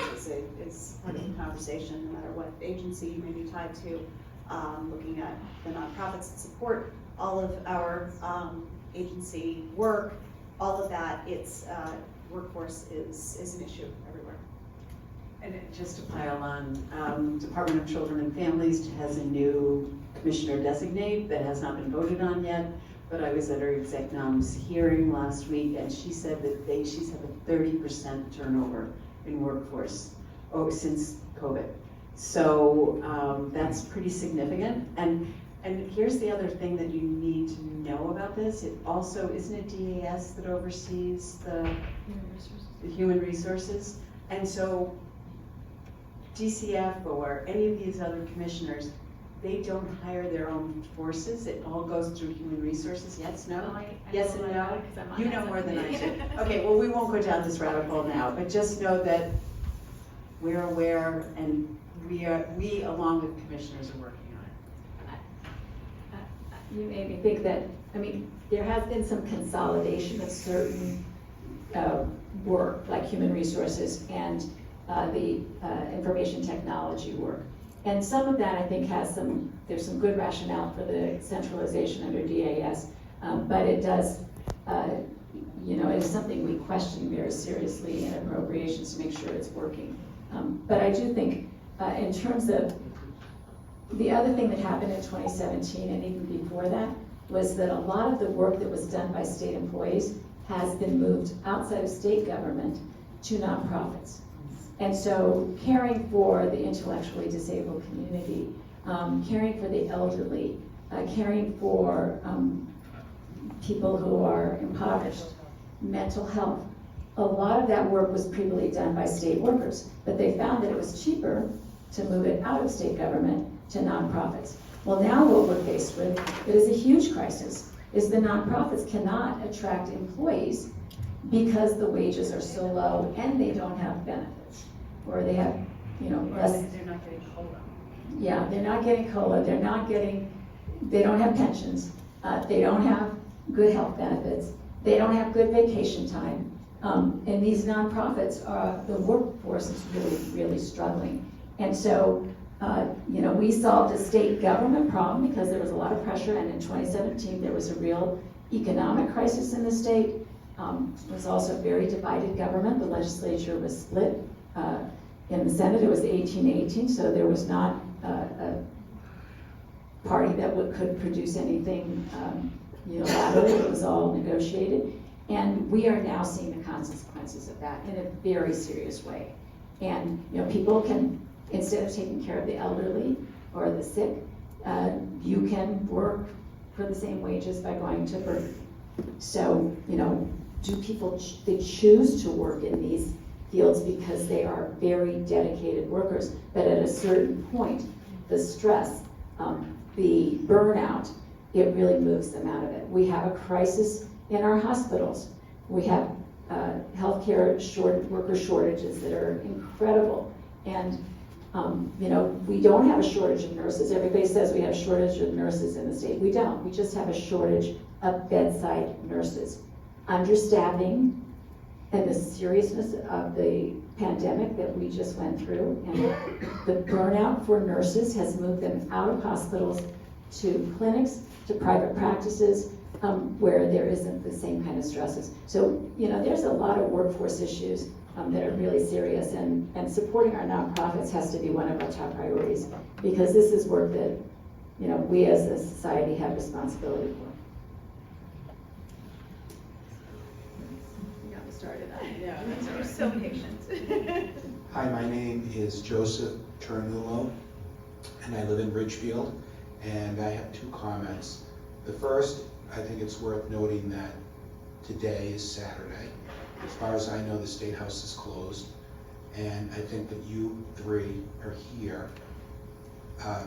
is part of the conversation, no matter what agency you may be tied to. Looking at the nonprofits that support all of our agency work, all of that, workforce is an issue everywhere. And just to pile on, Department of Children and Families has a new commissioner designate that has not been voted on yet, but I was at her exec noms hearing last week, and she said that she's had a 30% turnover in workforce since COVID. So that's pretty significant. And here's the other thing that you need to know about this. It also, isn't it DAS that oversees the human resources? And so DCF or any of these other commissioners, they don't hire their own forces. It all goes through human resources. Yes, no? Well, Yes and no? You know more than I do. Okay, well, we won't go down this rabbit hole now, but just know that we're aware, and we along with commissioners are working on it. You made me think that, there has been some consolidation of certain work, like human resources and the information technology work. And some of that, I think, there's some good rationale for the centralization under DAS, but it does, it is something we question very seriously in appropriations to make sure it's working. But I do think, in terms of the other thing that happened in 2017 and even before that, was that a lot of the work that was done by state employees has been moved outside of state government to nonprofits. And so caring for the intellectually disabled community, caring for the elderly, caring for people who are impoverished, mental health, a lot of that work was previously done by state workers, but they found that it was cheaper to move it out of state government to nonprofits. Well, now what we're faced with, it is a huge crisis, is the nonprofits cannot attract employees because the wages are so low and they don't have benefits. Or they have, less. They're not getting COLA. Yeah, they're not getting COLA, they don't have pensions, they don't have good health benefits, they don't have good vacation time. And these nonprofits, the workforce is really, really struggling. And so, we solved a state government problem because there was a lot of pressure, and in 2017 there was a real economic crisis in the state. It was also a very divided government. The legislature was split. In the Senate, it was 18-18, so there was not a party that could produce anything unilaterally. It was all negotiated. And we are now seeing the consequences of that in a very serious way. And people can, instead of taking care of the elderly or the sick, you can work for the same wages by going to work. So, do people they choose to work in these fields because they are very dedicated workers, but at a certain point, the stress, the burnout, it really moves them out of it. We have a crisis in our hospitals. We have healthcare worker shortages that are incredible. And we don't have a shortage of nurses. Everybody says we have a shortage of nurses in the state. We don't. We just have a shortage of bedside nurses. Understaffing and the seriousness of the pandemic that we just went through, and the burnout for nurses has moved them out of hospitals to clinics, to private practices, where there isn't the same kind of stresses. So, there's a lot of workforce issues that are really serious, and supporting our nonprofits has to be one of our top priorities, because this is work that, we as a society have responsibility for. You got me started on it. Yeah, you're so patient. Hi, my name is Joseph Ternullo, and I live in Ridgefield, and I have two comments. The first, I think it's worth noting that today is Saturday. As far as I know, the State House is closed, and I think that you three are here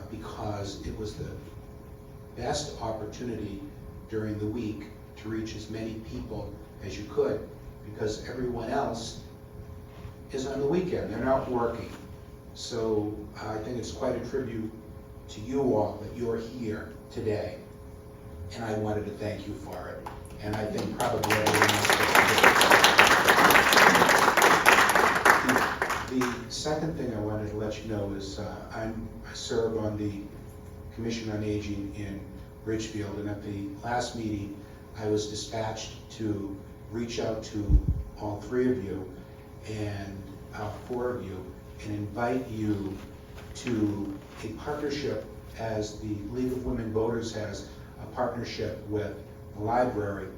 because it was the best opportunity during the week to reach as many people as you could, because everyone else is on the weekend, they're not working. So I think it's quite a tribute to you all that you're here today, and I wanted to thank you for it. And I think probably everyone else. The second thing I wanted to let you know is I serve on the Commission on Aging in Ridgefield, and at the last meeting I was dispatched to reach out to all three of you and four of you and invite you to a partnership, as the League of Women Voters has a partnership with the library.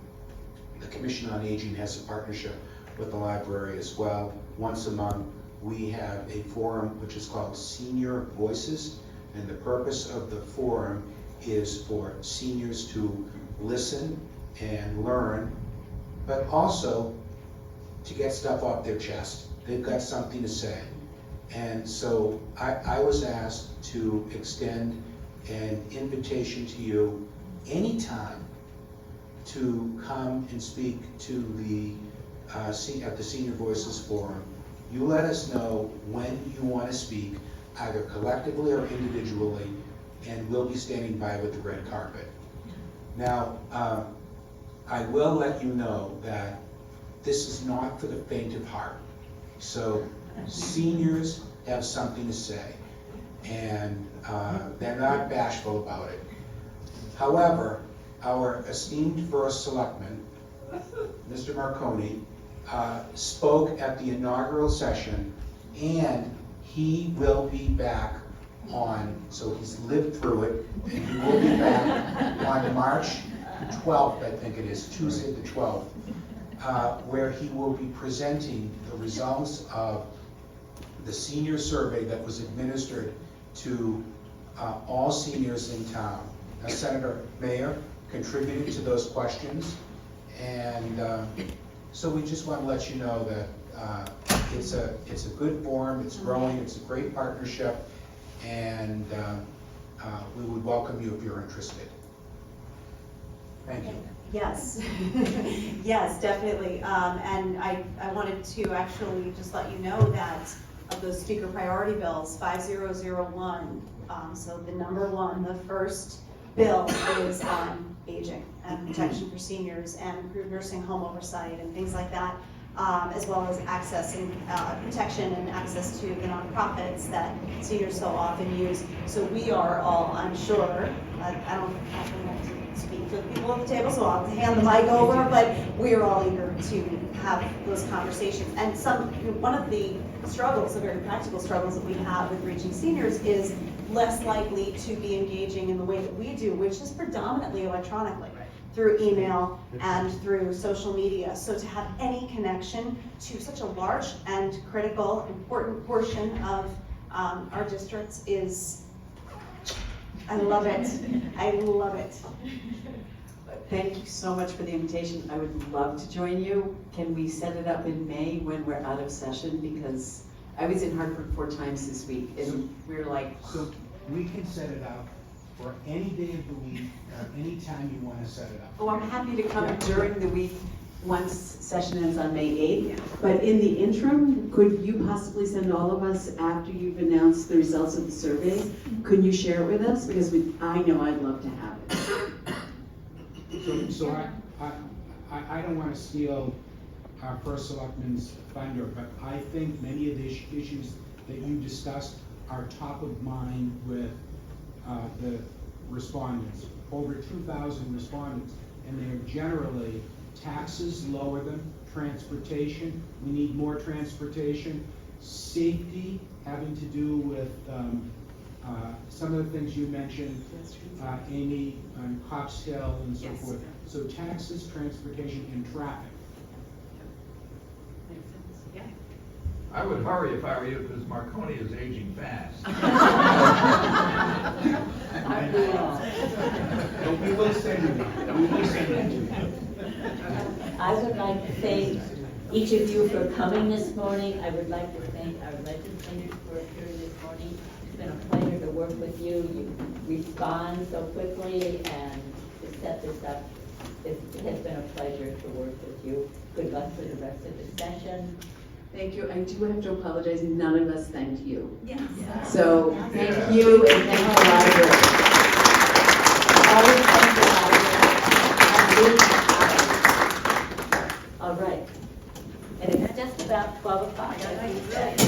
The Commission on Aging has a partnership with the library as well. Once a month we have a forum which is called Senior Voices, and the purpose of the forum is for seniors to listen and learn, but also to get stuff off their chest. They've got something to say. And so I was asked to extend an invitation to you anytime to come and speak to the at the Senior Voices Forum. You let us know when you want to speak, either collectively or individually, and we'll be standing by with the red carpet. Now, I will let you know that this is not for the faint of heart. So seniors have something to say, and they're not bashful about it. However, our esteemed first selectman, Mr. Marconi, spoke at the inaugural session, and he will be back on, so he's lived through it, and he will be back on March 12th, I think it is, Tuesday the 12th, where he will be presenting the results of the senior survey that was administered to all seniors in town. Now, Senator Maher contributed to those questions, and so we just want to let you know that it's a good forum, it's growing, it's a great partnership, and we would welcome you if you're interested. Thank you. Yes, yes, definitely. And I wanted to actually just let you know that of those speaker priority bills, 5001, so the number one, the first bill is on aging and protection for seniors and improved nursing home oversight and things like that, as well as access and protection and access to the nonprofits that seniors so often use. So we are all, I'm sure, I don't actually want to speak to the people at the table, so I'll hand the mic over, but we are all eager to have those conversations. And one of the struggles, the very practical struggles that we have with reaching seniors is less likely to be engaging in the way that we do, which is predominantly electronically, through email and through social media. So to have any connection to such a large and critical, important portion of our districts is, I love it. I love it. Thank you so much for the invitation. I would love to join you. Can we set it up in May when we're out of session? Because I was in Hartford 4 times this week, and we're like... So we can set it up for any day of the week, or any time you want to set it up. Oh, I'm happy to come during the week once session ends on May 8th. But in the interim, could you possibly send all of us, after you've announced the results of the surveys, could you share it with us? Because I know I'd love to have it. So I don't want to steal our first selectman's thunder, but I think many of the issues that you discussed are top of mind with the respondents. Over 2,000 respondents, and they are generally taxes, lower them, transportation, we need more transportation, safety, having to do with some of the things you mentioned, Aimee, on Cops Hill and so forth. So taxes, transportation, and traffic. Makes sense, yeah. I would hurry if I were you, because Marconi is aging fast. We will send you that. We will send that to you. I would like to thank each of you for coming this morning. I would like to thank our legislators for appearing this morning. It's been a pleasure to work with you. You respond so quickly, and to set this up, it has been a pleasure to work with you. Good luck for the rest of the session. Thank you. I do have to apologize. None of us thanked you. Yes. So thank you and thank the library. Always thank the library. All right. And it's just about 12 o'clock, as we said.